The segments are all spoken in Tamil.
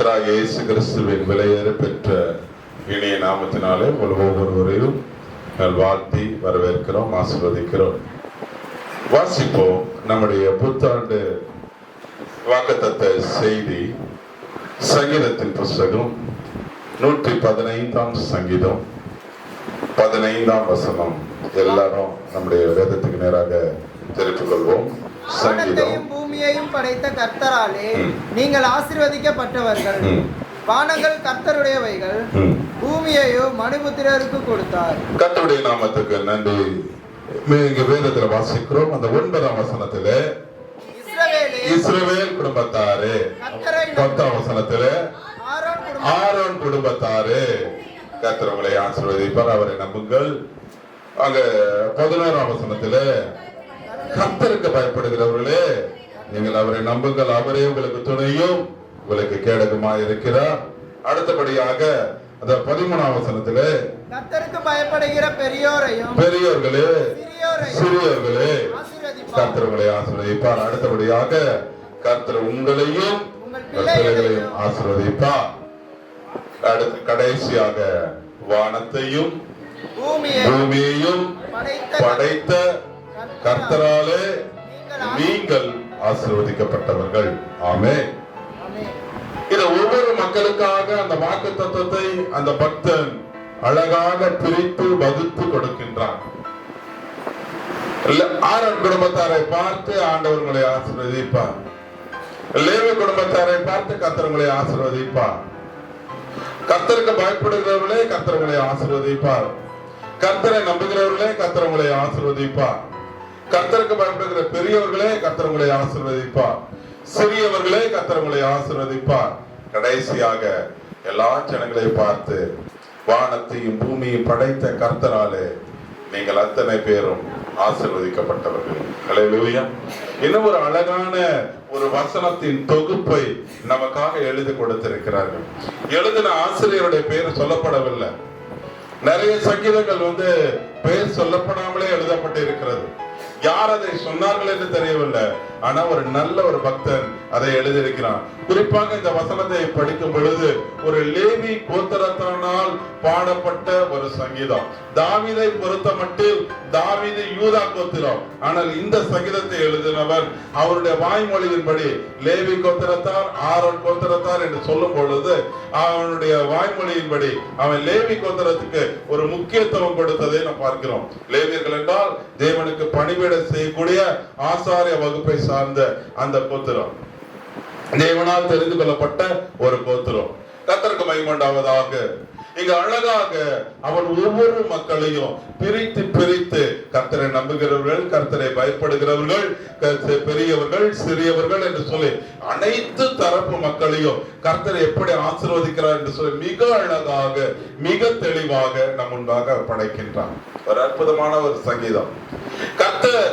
கர்த்தராகிய இயேசு கிறிஸ்துவின் விலையேற பெற்ற இனிய நாமத்தினாலே ஒவ்வொருவரையும் வாழ்த்தி வரவேற்கிறோம், ஆசீர்வதிக்கிறோம். வாசிப்போம் நம்முடைய புத்தாண்டு வாக்குத்தத்த செய்தி. சங்கீதத்தின் புஸ்தகம் 115ஆம் சங்கீதம் 15ஆம் வசனம். எல்லாரும் நம்முடைய வேதத்துக்கு நேராக தெரிவித்துக் கொள்வோம். வானத்தையும் பூமியையும் படைத்த கர்த்தராலே நீங்கள் ஆசீர்வதிக்கப்பட்டவர்கள். வானங்கள் கர்த்தருடையவைகள், பூமியையோ மனுபுத்திரருக்கு கொடுத்தார். கர்த்தருடைய நாமத்துக்கு நன்றி. இங்க வேதத்துல வாசிக்கிறோம். அந்த 9ஆம் வசனத்திலே இஸ்ரவேல் குடும்பத்தாரே, 10ஆம் வசனத்திலே ஆரோன் குடும்பத்தாரே கர்த்தர் உங்களை ஆசீர்வதிப்பார், அவரை நம்புங்கள். அங்க 11ஆம் வசனத்திலே கர்த்தருக்கு பயப்படுகிறவர்களே நீங்கள் அவரை நம்புங்கள், அவரே உங்களுக்கு துணையும் உங்களுக்கு கேடகமாய் இருக்கிறார். அடுத்தபடியாக அந்த 13ஆம் வசனத்திலே கர்த்தருக்கு பயப்படுகிற பெரியோர்களே சிறியோர்களே கர்த்தர் உங்களை ஆசீர்வதிப்பார். அடுத்தபடியாக கர்த்தர் உங்களையும் பிள்ளைகளையும் ஆசீர்வதிப்பார். அடுத்து கடைசியாக வானத்தையும் பூமியையும் படைத்த கர்த்தராலே நீங்கள் ஆசீர்வதிக்கப்பட்டவர்கள். ஆமென். இது ஒவ்வொரு மக்களுக்காக அந்த வாக்கு தத்துவத்தை அந்த பக்தன் அழகாக பிரித்து வகுத்து கொடுக்கின்றான். ஆரோன் குடும்பத்தாரை பார்த்து ஆண்டவர்களை ஆசீர்வதிப்பார். லேவி குடும்பத்தாரை பார்த்து கர்த்தர்களை ஆசீர்வதிப்பார். கர்த்தருக்கு பயப்படுகிறவர்களே கர்த்தர்களை ஆசீர்வதிப்பார். கர்த்தரை நம்புகிறவர்களே கர்த்தர்களை ஆசீர்வதிப்பார். கர்த்தருக்கு பயப்படுகிற பெரியவர்களே கர்த்தர்களை ஆசீர்வதிப்பார். சிறியவர்களே கர்த்தர்களை ஆசீர்வதிப்பார். கடைசியாக எல்லா ஜனங்களை பார்த்து வானத்தையும் பூமியையும் படைத்த கர்த்தராலே நீங்கள் அத்தனை பேரும் ஆசீர்வதிக்கப்பட்டவர்கள். ஹல்லேலூயா. இன்னும் ஒரு அழகான ஒரு வசனத்தின் தொகுப்பை நமக்காக எழுதி கொடுத்திருக்கிறார்கள். எழுதின ஆசிரியருடைய பெயர் சொல்லப்படவில்லை. நிறைய சங்கீதங்கள் பெயர் சொல்லப்படாமலே எழுதப்பட்டு இருக்கிறது. யார் அதை சொன்னார்கள் என்று தெரியவில்லை. ஆனா ஒரு நல்ல ஒரு பக்தன் அதை எழுதியிருக்கிறான். குறிப்பாக இந்த வசனத்தை படிக்கும் பொழுது ஒரு லேவி கோத்திரத்தானால் பாடப்பட்ட ஒரு சங்கீதம். தாவீதை பொறுத்த மட்டில் தாவீது யூதா கோத்திரம். ஆனால் இந்த சங்கீதத்தை எழுதினவர் அவருடைய வாய்மொழியின்படி லேவி கோத்திரத்தார் ஆரோன் கோத்திரத்தார் என்று சொல்லும் பொழுது அவனுடைய வாய்மொழியின்படி அவன் லேவி கோத்திரத்துக்கு ஒரு முக்கியத்துவம் கொடுத்ததை நாம் பார்க்கிறோம். லேவியர்கள் என்றால் தேவனுக்கு பணிவிட செய்யக்கூடிய ஆசாரிய வகுப்பை சார்ந்த அந்த கோத்திரம், தேவனால் தெரிந்து கொள்ளப்பட்ட ஒரு கோத்திரம். கர்த்தருக்கு மகிமை உண்டாவதாக. இங்க அழகாக அவன் ஒவ்வொரு மக்களையும் பிரித்து பிரித்து கர்த்தரை நம்புகிறவர்கள், கர்த்தரை பயப்படுகிறவர்கள், பெரியவர்கள் சிறியவர்கள் என்று சொல்லி அனைத்து தரப்பு மக்களையும் கர்த்தரை எப்படி ஆசீர்வதிக்கிறார் என்று சொல்லி மிக அழகாக மிக தெளிவாக நம் முன்பாக படைக்கின்றான். ஒரு அற்புதமான ஒரு சங்கீதம். கர்த்தர்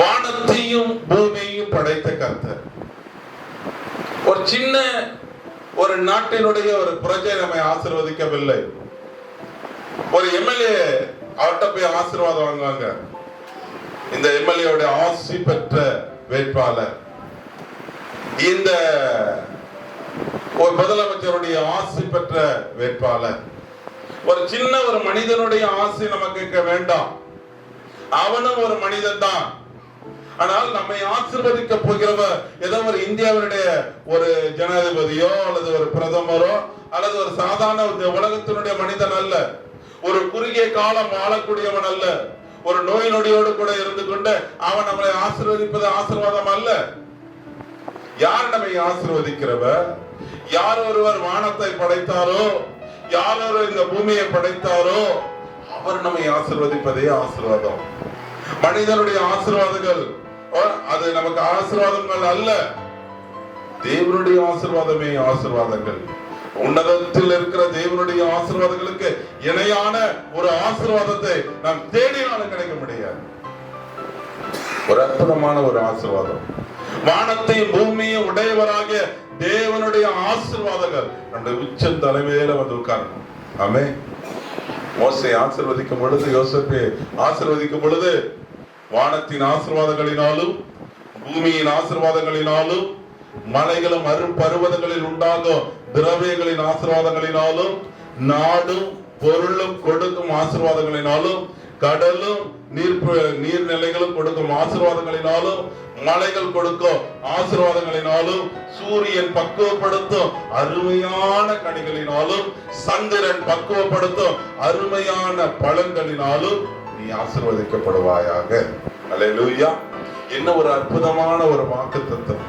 வானத்தையும் பூமியையும் படைத்த கர்த்தர். ஒரு சின்ன ஒரு நாட்டினுடைய ஒரு பிரஜை நம்மை ஆசீர்வதிக்கவில்லை. ஒரு எம்எல்ஏ அவர்கிட்ட போய் ஆசீர்வாதம் வாங்குவாங்க. இந்த எம்எல்ஏ ஆசி பெற்ற வேட்பாளர், இந்த ஒரு முதலமைச்சருடைய ஆசி பெற்ற வேட்பாளர். ஒரு சின்ன ஒரு மனிதனுடைய ஆசி நமக்கு வேண்டாம். அவனும் ஒரு மனிதன் தான். ஆனால் நம்மை ஆசீர்வதிக்க போகிறவர் ஏதோ ஒரு இந்தியாவுடைய ஒரு ஜனாதிபதியோ அல்லது ஒரு பிரதமரோ அல்லது ஒரு சாதாரண உலகத்தினுடைய மனிதன் அல்ல. ஒரு குறுகிய காலம் வாழக்கூடியவன் அல்ல. ஒரு நோய் நொடியோடு கூட இருந்து கொண்டு அவன் நம்மளை ஆசீர்வதிப்பது ஆசீர்வாதம் அல்ல. யார் நம்மை ஆசீர்வதிக்கிறவர்? யார் ஒருவர் வானத்தை படைத்தாரோ, யார் ஒருவர் இந்த பூமியை படைத்தாரோ அவர் நம்மை ஆசீர்வதிப்பதே ஆசீர்வாதம். மனிதனுடைய ஆசீர்வாதங்கள் அது நமக்கு ஆசீர்வாதங்கள் அல்ல. தேவனுடைய ஆசீர்வாதமே ஆசீர்வாதங்கள். உன்னதத்தில் இருக்கிற தேவனுடைய ஆசீர்வாதங்களுக்கு இணையான ஒரு ஆசீர்வாதத்தை நாம் தேடினாலும் கிடைக்க முடியாது. ஒரு அற்புதமான ஒரு ஆசீர்வாதம். வானத்தையும் பூமியையும் உடையவராகிய தேவனுடைய ஆசீர்வாதங்கள் நம்முடைய உச்ச தலைமையில உட்காரணும். ஆமென். மோசே ஆசீர்வதிக்கும் பொழுது, யோசேப்பை ஆசீர்வதிக்கும் பொழுது வானத்தின் ஆசீர்வாதங்களினாலும் பூமியின் ஆசீர்வாதங்களினாலும் மலைகளும் அரும்பருவதங்களில் உண்டாகும் திரவியங்களின் ஆசீர்வாதங்களினாலும், நாடும் பொருளும் கொடுக்கும் ஆசீர்வாதங்களினாலும், கடலும் நீர்நிலைகளும் கொடுக்கும் ஆசீர்வாதங்களினாலும், மலைகள் கொடுக்கும் ஆசீர்வாதங்களினாலும், சூரியன் பக்குவப்படுத்தும் அருமையான கனிகளினாலும், சந்திரன் பக்குவப்படுத்தும் அருமையான பழங்களினாலும் நீ ஆசீர்வதிக்கப்படுவாயாக. அல்லேலூயா. என்ன ஒரு அற்புதமான ஒரு வாக்குத்தத்தம்!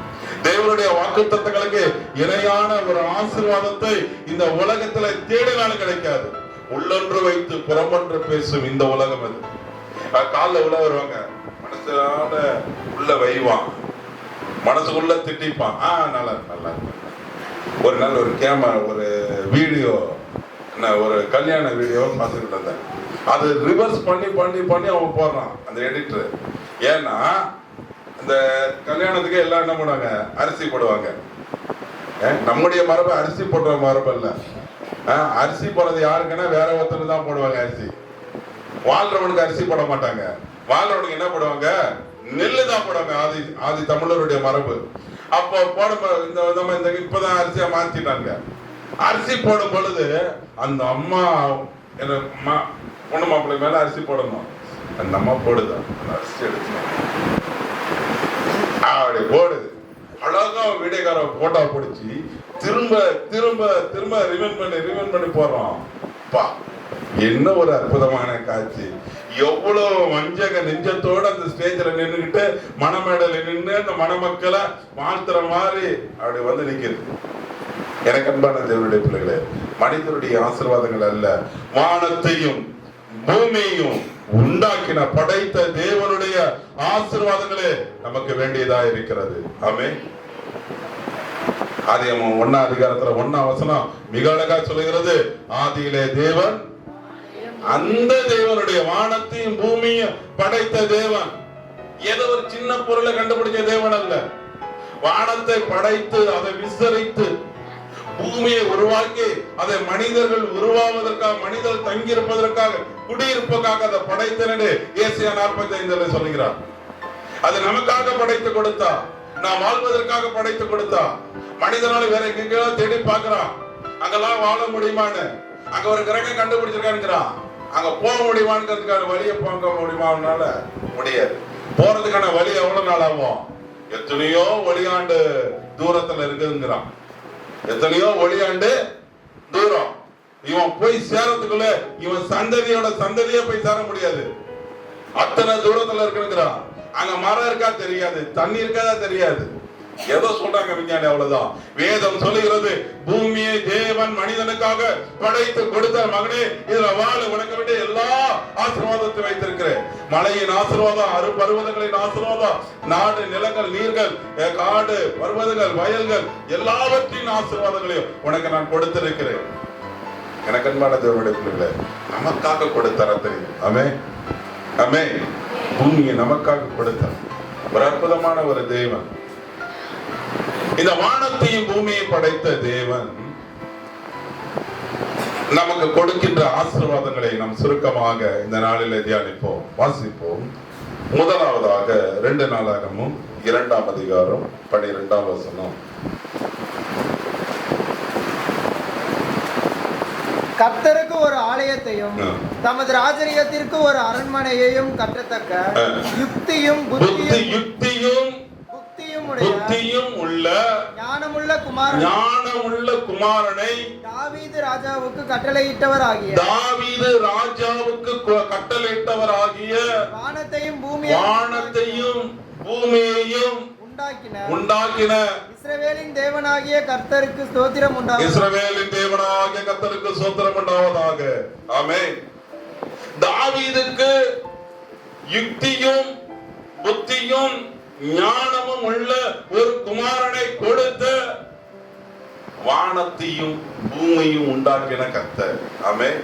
தேவனுடைய வாக்குத்தத்தங்களுக்கு இணையான ஒரு ஆசீர்வாதத்தை இந்த உலகத்துல தேடினாலும் கிடைக்காது. உள்ளொன்று வைத்து புறமொன்று பேசும் இந்த உலகம் அது. காலில் உள்ள வருவாங்க, மனசான உள்ள வைவான், மனசுக்குள்ள திட்டிப்பான். நல்லா நல்லா. ஒரு நாள் ஒரு ஒரு வீடியோ, ஒரு கல்யாண வீடியோ பார்த்துக்கிட்டு இருந்தேன். அது ரிவர்ஸ் பண்ணி பண்ணி பண்ணி அவன் போடுறான் அந்த எடிட்டர். ஏன்னா இந்த கல்யாணத்துக்கு எல்லாம் என்ன பண்ணுவாங்க, அரிசி போடுவாங்க. நம்முடைய மரபு அரிசி போடுற மரபு இல்ல. அரிசி போடுறது யாருக்குன்னா வேற ஒருத்தர் தான் போடுவாங்க அரிசி. வாழ்றவனுக்கு அரிசி போட மாட்டாங்க. வாழ்றவனுக்கு என்ன போடுவாங்க, நெல்லு தான் போடுவாங்க. ஆதி தமிழருடைய மரபு. அப்போ போடும் இந்த இப்பதான் அரிசியா மாத்திட்டாங்க. அரிசி போடும் பொழுது அந்த அம்மா பொண்ணு மாப்பிள்ளை மேல அரிசி போடணும். அந்த அம்மா போடுதான் அரிசி எடுத்து அப்படி போடுது. அழகா வீடியோக்கார போட்டோ பிடிச்சி திரும்ப திரும்ப திரும்ப ரிவைண்ட் பண்ணி போடுறோம். என்ன ஒரு அற்புதமான காட்சி! எவ்வளவு வஞ்சக நெஞ்சத்தோட அந்த ஸ்டேஜ்ல நின்றுகிட்டு மணமேடல நின்று அந்த மணமக்களை வாழ்த்துற மாதிரி அப்படி வந்து நிக்கிறது. எனக்கு அன்பான தேவனுடைய பிள்ளைகளே, மனிதனுடைய ஆசீர்வாதங்கள் அல்ல, வானத்தையும் பூமியையும் உண்டாக்கின படைத்த தேவனுடைய ஆசீர்வாதங்களே நமக்கு வேண்டியதா இருக்கிறது. ஆமென். ஆதியாகமம் 1ஆம் அதிகாரத்துல 1ஆம் வசனம் மிக அழகா சொல்லுகிறது, ஆதியிலே தேவன், அந்த தேவனுடைய வானத்தையும் பூமியும் படைத்த தேவன். ஏதோ ஒரு சின்ன பொருளை கண்டுபிடிச்ச தேவன் அல்ல. வானத்தை படைத்து அதை விசரித்து பூமியை உருவாக்கி அதை மனிதர்கள் உருவாவதற்காக, மனிதர்கள் தங்கியிருப்பதற்காக, குடியிருப்பதற்காக அதை படைத்தனே ஏசாயா 45 சொல்லுகிறார். அது நமக்காக படைத்து கொடுத்தா, நாம் வாழ்வதற்காக படைத்து கொடுத்தா. மனிதனால வேற எங்கேயோ தேடி பார்க்கிறான், அங்கெல்லாம் வாழ முடியுமான்னு. அங்க ஒரு கிரகம் கண்டுபிடிச்சிருக்கானுங்கிறான், அங்க போக முடியுமான்னு வழியை போக முடியுமானால முடியாது. போறதுக்கான வழி எவ்வளவு நாள் ஆகும்? எத்தனையோ ஒளியாண்டு தூரத்துல இருக்குங்கிறான். எத்தனையோ ஒளியாண்டு தூரம். இவன் போய் சேரத்துக்குள்ள இவன் சந்ததியே போய் சேர முடியாது. அத்தனை தூரத்துல இருக்குங்கிறான். அங்க மரம் இருக்கா தெரியாது, தண்ணி இருக்கா தெரியாது. ஏதோ சொல்றாங்க விஞ்ஞானி, அவ்வளவுதான். வேதம் சொல்லுகிறது, பூமியை தேவன் மனிதனுக்காக படைத்து கொடுத்த மகனே, இதுல வாழ உனக்கு வேண்டிய எல்லா ஆசீர்வாதத்தை வைத்திருக்கிறேன். மலையின் ஆசீர்வாதம், அரும்பருவதங்களின் ஆசீர்வாதம், நாடு நிலங்கள் நீர்கள், காடு பர்வதங்கள் வயல்கள் எல்லாவற்றின் ஆசீர்வாதங்களையும் உனக்கு நான் கொடுத்திருக்கிறேன். எனக்கு அன்பான தேவனுடைய பிள்ளைகளே, நமக்காக கொடுத்தார தெரியும். ஆமென் ஆமென். பூமியை நமக்காக கொடுத்தார் ஒரு அற்புதமான ஒரு தேவன். இந்த வானத்தையும் பூமியை படைத்த தேவன் நமக்கு கொடுக்கின்ற ஆசீர்வாதங்களை நாம் சுருக்கமாக இந்த நாளில் தியானிப்போம், வாசிப்போம். முதலாவதாக 2 நாளாகமும் 2ஆம் அதிகாரம் 12ஆம் வசனம். கர்த்தருக்கு ஒரு ஆலயத்தையும் தமது ராஜரீகத்திற்கு ஒரு அரண்மனையையும் கட்டத்தக்க யுக்தியும் புத்தியும் உள்ள ஞானமுள்ள குமாரனை தாவீது ராஜாவுக்கு கட்டளையிட்டவராகிய வானத்தையும் பூமியையும் உண்டாக்கின இஸ்ரவேலின் தேவனாகிய கர்த்தருக்கு ஸ்தோத்திரம் உண்டாவதாக. ஆமென். தாவீதுக்கு யுக்தியும் புத்தியும் ஞானமும் உள்ள ஒரு குமாரனை கொடுத்த வானத்தையும் பூமியையும் உண்டாக்கின கர்த்தர். ஆமென்.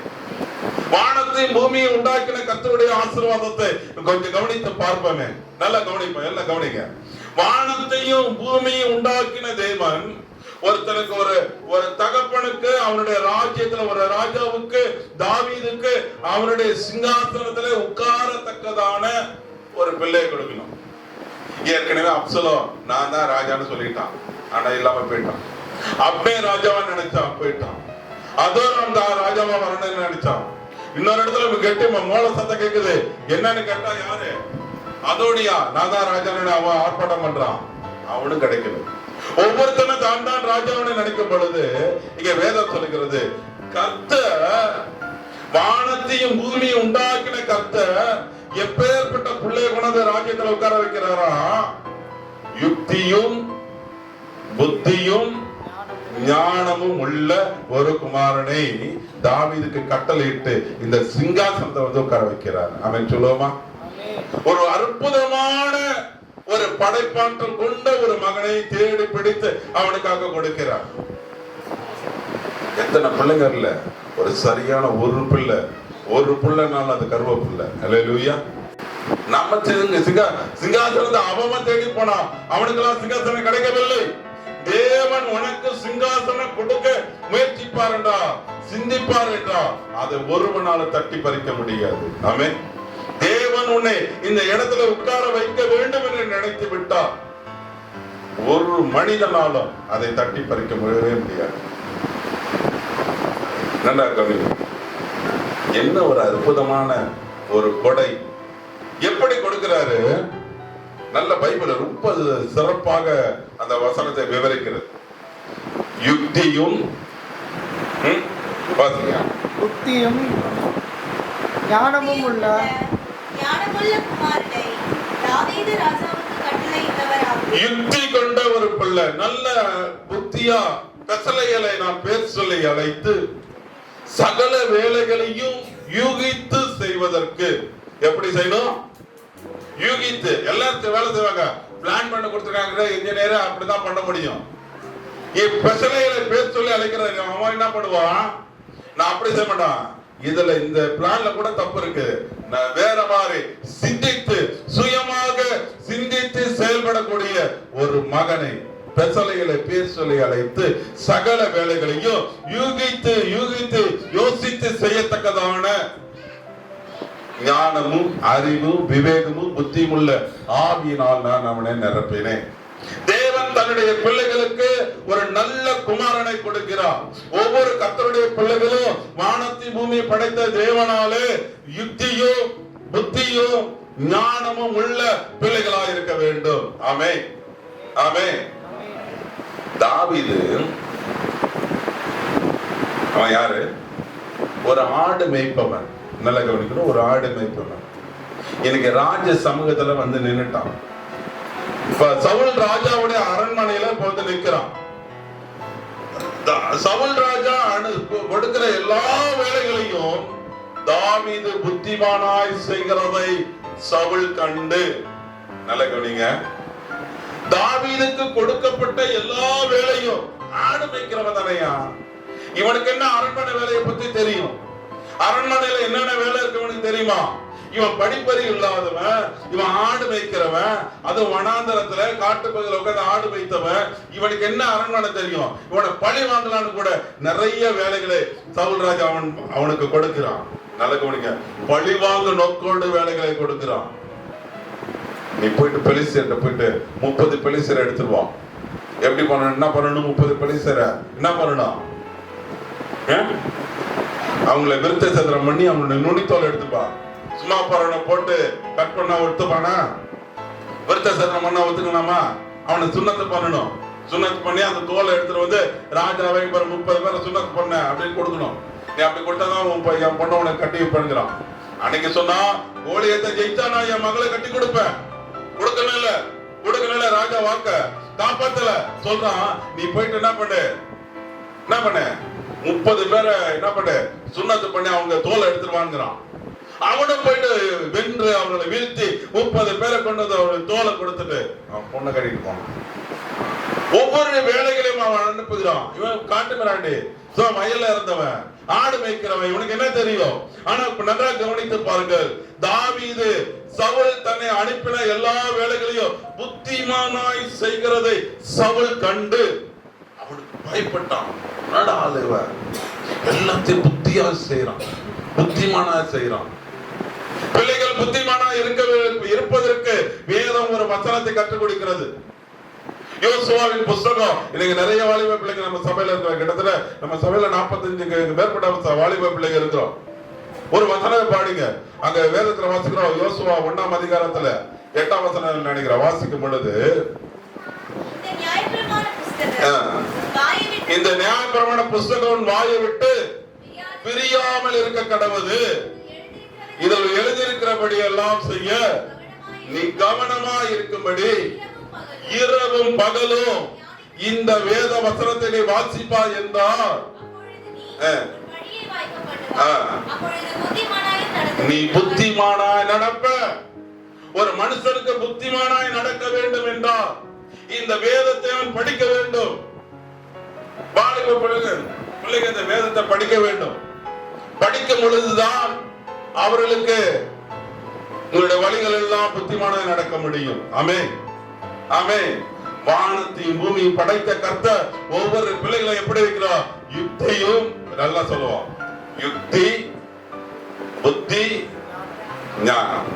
வானத்தையும் பூமியை உண்டாக்கின கர்த்தருடைய ஆசீர்வாதத்தை கொஞ்சம் கவனித்து பார்ப்போமே. நல்லா கவனிப்போம், எல்லாம் கவனிங்க. வானத்தையும் பூமியையும் உண்டாக்கின தேவன் ஒருத்தனுக்கு ஒரு தகப்பனுக்கு அவனுடைய ராஜ்யத்துல ஒரு ராஜாவுக்கு தாவீதுக்கு அவனுடைய சிங்காசனத்திலே உட்காரத்தக்கதான ஒரு பிள்ளையை கொடுக்கணும். ஏற்கனவே அப்சலோம் நான் தான் ராஜான்னு சொல்லிட்டான். ஆனா இல்லாம போயிட்டான். அப்படியே ராஜாவா நினைச்சான், போயிட்டான். அதோரம் ராஜாவா வரணும்னு நினைச்சான். இன்னொரு இடத்துல கெட்டி மோள சத்தம் கேக்குது. என்னன்னு கேட்டா யாரு? அதோனியா, நான் தான் ராஜான்னு அவன் ஆர்ப்பாட்டம் பண்றான். அவனும் கிடைக்கல. ஒவ்வொருத்தனும் தான் தான் ராஜாவுன்னு நினைக்கும் பொழுது இங்க வேதம் சொல்லுகிறது, கர்த்தர் வானத்தையும் பூமியை உண்டாக்கின கர்த்தர் எப்பேற்பட்ட பிள்ளைய கொண்டு ராஜ்யத்துல உட்கார வைக்கிறாரா? யுக்தியும் புத்தியும் ஞானமும் உள்ள ஒரு குமாரனை தாவீதுக்கு கட்டளையிட்டு இந்த சிங்காசனத்தை உட்கார வைக்கிறார். அவன் சொல்லுவோமா? ஒரு அற்புதமான ஒரு படைப்பாற்றல் கொண்ட ஒரு மகனை தேடி பிடித்து அவனுக்காக கொடுக்கிறார். எத்தனை பிள்ளைங்க இல்ல, ஒரு சரியான ஒரு பிள்ளை, ஒரு பிள்ளைனால அது கருவ பிள்ளை. அல்லேலூயா. நம்ம சிங்காசனத்தை அவன் தேடி போனான், அவனுக்கெல்லாம் சிங்காசனம் கிடைக்கவில்லை. தேவன் உனக்கு சிங்காசனம் கொடுக்க முயற்சிப்பார் என்றா, சிந்திப்பார் என்றா, அதை ஒருவனால தட்டி பறிக்க முடியாது. ஆமென். தேவன் உன்னை இந்த இடத்துல உட்கார வைக்க வேண்டும் என்று நினைத்து விட்டார், ஒரு மனிதனாலும் அதை தட்டி பறிக்க முடியாது. நல்லா கவி, என்ன ஒரு அற்புதமான ஒரு கொடை! எப்படி கொடுக்கிறாரு? நல்ல பைபிள் ரொம்ப சிறப்பாக அந்த வசனத்தை விவரிக்கிறது. யுக்தியும் புத்தியும் ஞானமும் உள்ள குமாரனை தாவீது ராஜாவுக்கு கட்டளையிட்டவராகிய. யுக்தி கொண்ட ஒரு பிள்ளை, நல்ல புத்தியா கட்டளைகளை நான் பேர் சொல்லி அழைத்து சகல வேலைகளையும் யூகித்து செய்வதற்கு. எப்படி செய்யணும்? யூகித்து. எல்லாரும் வேலை செய்வாங்க, பிளான் பண்ண கொடுத்துருக்காங்க இன்ஜினியர், அப்படிதான் பண்ண முடியும். பிரச்சனைகளை பேர் சொல்லி அழைக்கிறது. அவன் என்ன பண்ணுவான்? நான் அப்படி செய்ய மாட்டான், இதுல இந்த பிளான்ல கூட தப்பு இருக்கு, நான் வேற மாதிரி சிந்தித்து சுயமாக சிந்தித்து செயல்படக்கூடிய ஒரு மகனை பெசலைகளை பேர் சொல்லி அழைத்து சகல வேலைகளையும் யூகித்து யூகித்து யோசித்து செய்யத்தக்கதான ஞானமும் அறிவும் விவேகமும் புத்தியும் உள்ள ஆவியினால் நான் அவனை நிரப்பினேன். தேவன் தன்னுடைய பிள்ளைகளுக்கு ஒரு நல்ல குமாரனை கொடுக்கிறார். ஒவ்வொரு கர்த்தருடைய பிள்ளைகளும் வானத்தை பூமி படைத்த தேவனாலே யுக்தியும் புத்தியும் ஞானமும் உள்ள பிள்ளைகளாக இருக்க வேண்டும். ஆமென், ஆமென். தாவீது அவன் யாரு? ஒரு ஆடு மேய்ப்பவன். நல்ல கவனிக்கணும், ஒரு ஆடு மேய்ப்பவன். எனக்கு ராஜ சமூகத்துல வந்து நின்னுட்டான். சவுல் ராஜாவுடைய அரண்மனையில வந்து நிற்கிறான். சவுல் ராஜா கொடுக்கிற எல்லா வேலைகளையும் தாவீது புத்திமானாய் செய்கிறதை சவுல் கண்டு, நல்ல கவனிங்க, தாவீதுக்கு கொடுக்கப்பட்ட எல்லா வேலையும், ஆடு மேய்க்கிறவன் தானையா, இவனுக்கு என்ன அரண்மனை வேலையை பத்தி தெரியும்? அரண்மனையில என்னென்ன வேலை இருக்கவனுக்கு தெரியுமா? இவன் படிப்பறிவு இல்லாதவன், இவன் ஆடு மேய்க்கிறவன், அது வனாந்தரத்துல காட்டு பகுதியில் உட்கார்ந்து ஆடு மேய்த்தவன். இவனுக்கு என்ன அரண்மனை தெரியும்? இவனை பழி வாங்கலான்னு கூட நிறைய வேலைகளை சவுல் ராஜா அவனுக்கு கொடுக்கிறான். நல்ல கவனிங்க, பழி வாங்க நோக்கோடு வேலைகளை கொடுக்கிறான். நீ போயிட்டு பெலிஸ்தர்கிட்ட போயிட்டு 30 பெலிஸ்தரை எடுத்துருவான். எப்படி பண்ணணும்? என்ன பண்ணணும்? 30 பெலிஸ்தரை என்ன பண்ணணும்? அவங்களை விருத்த சேதனம் பண்ணி அவனுடைய நுனித்தோல் எடுத்துப்பான். சும்மா பறனை போட்டு கட் பண்ணா ஒத்துப்பானா? விருத்த சேதனம் பண்ணா ஒத்துக்கலாமா? அவனை சுண்ணத்து பண்ணணும். சுண்ணத்து பண்ணி அந்த தோலை எடுத்துட்டு வந்து ராஜாவை 30 பேரை சுண்ணத்து பண்ண அப்படின்னு கொடுக்கணும். நீ அப்படி கொடுத்தாதான் என் பொண்ணை உனக்கு கட்டி வைப்பேங்கிறான். அன்னைக்கு சொன்னா கோழியத்தை ஜெயிச்சா நான் என் மகளை கட்டி கொடுப்பேன். கொடுக்கல ராஜா வாக்க காப்பாத்தல சொல்றான். நீ போயிட்டு என்ன பண்ணு 30 பேரை என்ன பண்ணு சுண்ணத்து பண்ணி அவங்க தோலை எடுத்துருவாங்கிறான். அவனும் போயிட்டு வென்று அவங்களை வீழ்த்தி 30 பேரை கொண்டு வந்து அவனுக்கு தோலை கொடுத்துட்டு அவன் பொண்ணை கட்டிட்டு போனான். ஒவ்வொரு வேலைகளையும் அவன் அனுப்புகிறான். இவன் காட்டு மிராண்டி, வயல்ல இருந்தவன், ஆடு மேய்க்கிறவன், இவனுக்கு என்ன தெரியும்? ஆனா நன்றாக கவனித்து பாருங்கள், தாவீது சவுல் தன்னை அனுப்பின எல்லா வேலைகளையும் புத்திமானாய் செய்கிறதை சவுல் கண்டு அவனுக்கு பயப்பட்டான். எல்லாத்தையும் புத்தியா செய்யறான், புத்திமானா செய்யறான். பிள்ளைகள் புத்திமானா இருப்பதற்கு வேதம் ஒரு வசனத்தை கற்றுக் கொடுக்கிறது. யோசுவாவின் புஸ்தகம். இன்னைக்கு நிறைய வாலிப பிள்ளைங்க நம்ம சபையில இருக்கிறோம். கிட்டத்தட்ட நம்ம சபையில 45 மேற்பட்ட வாலிப பிள்ளைங்க இருக்கிறோம். ஒரு வசனம் பாடுங்க. அங்க வேதத்துல வாசிக்கிறோம். யோசுவா 1ஆம் அதிகாரத்துல 8ஆம் வசனம் நினைக்கிறேன் வாசிக்கும் பொழுது, இந்த நியாயப்பிரமாண புஸ்தகம் வாயை விட்டு பிரியாமல் இருக்க கடவுது. இதில் எழுதியிருக்கிறபடி எல்லாம் செய்ய நீ கவனமா இருக்கும்படி இரவும் பகலும் இந்த வேத வசனத்தை நீ வாசிப்பா என்றார். நீ புத்திமானாய் நடப்ப. ஒரு மனுஷனுக்கு புத்திமானாய் நடக்க வேண்டும் என்றால் இந்த வேதத்தை அவன் படிக்க வேண்டும். வாலிப பிள்ளைங்க இந்த வேதத்தை படிக்க வேண்டும். படிக்கும் பொழுதுதான் அவர்களுக்கு உங்களுடைய வழிகள் எல்லாம் புத்திமானாய் நடக்க முடியும். ஆமென், ஆமென். வானத்தையும் பூமியும் படைத்த கர்த்தர் ஒவ்வொரு பிள்ளைகளை எப்படி வைக்கிறார்? யுக்தியும், நல்லா சொல்லுவோம், யுக்தி, புத்தி, ஞானம்.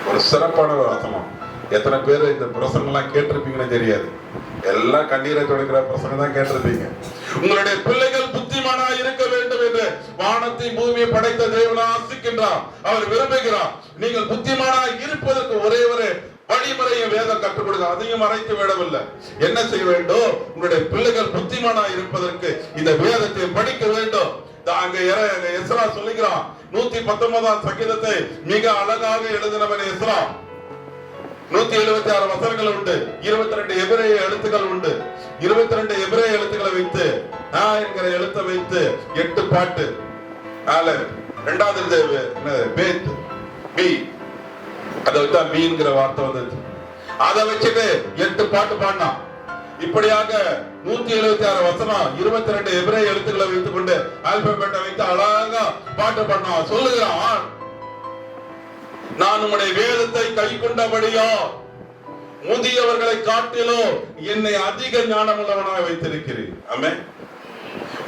ஒரு சிறப்பான ஒரு வசனம். எத்தனை பேர் இந்த பிரசங்கம் எல்லாம் கேட்டிருப்பீங்கன்னு தெரியாது. எல்லாம் கண்ணீரை தொடக்கிற பிரசங்கம் தான் கேட்டிருப்பீங்க. உங்களுடைய பிள்ளைகள் புத்திமானா இருக்க வேண்டும் என்று வானத்தை பூமியை படைத்த தேவன் ஆசிக்கின்றார். அவர் விரும்புகிறார். நீங்கள் புத்திமானா இருப்பதற்கு ஒரே ஒரு வழிமுறையை வேதம் கற்றுக் கொடுக்க, அதையும் மறைத்து விடவில்லை. என்ன செய்ய வேண்டும்? உங்களுடைய பிள்ளைகள் புத்திமானா இருப்பதற்கு இந்த வேதத்தை படிக்க வேண்டும். அங்க எஸ்ரா சொல்லுகிறான். 119ஆம் சங்கீதத்தை மிக அழகாக எழுதினவன் எஸ்ரா. 176 வசனங்கள் உண்டு. 22 எபிரேய எழுத்துக்கள் உண்டு. 22 எபிரேய எழுத்துக்களை வைத்து என்கிற எழுத்தை வைத்து 8 பாட்டு. இரண்டாவது பேத் பி, அதை வச்சா பீங்கிற வார்த்தை வந்தது. அதை வச்சுட்டு 8 பாட்டு பாடினான். இப்படியாக 176 வசனம் 22 எபிரேய எழுத்துக்களை வைத்துக் கொண்டு ஆல்பபெட்டை வைத்து அழகா பாட்டு பாடினான். சொல்லுகிறான், நான் உம்முடைய வேதத்தை கை கொண்டபடியா முதியவர்களை காட்டிலோ என்னை அதிக ஞானம் உள்ளவனாக வைத்திருக்கிறேன். ஆமென்.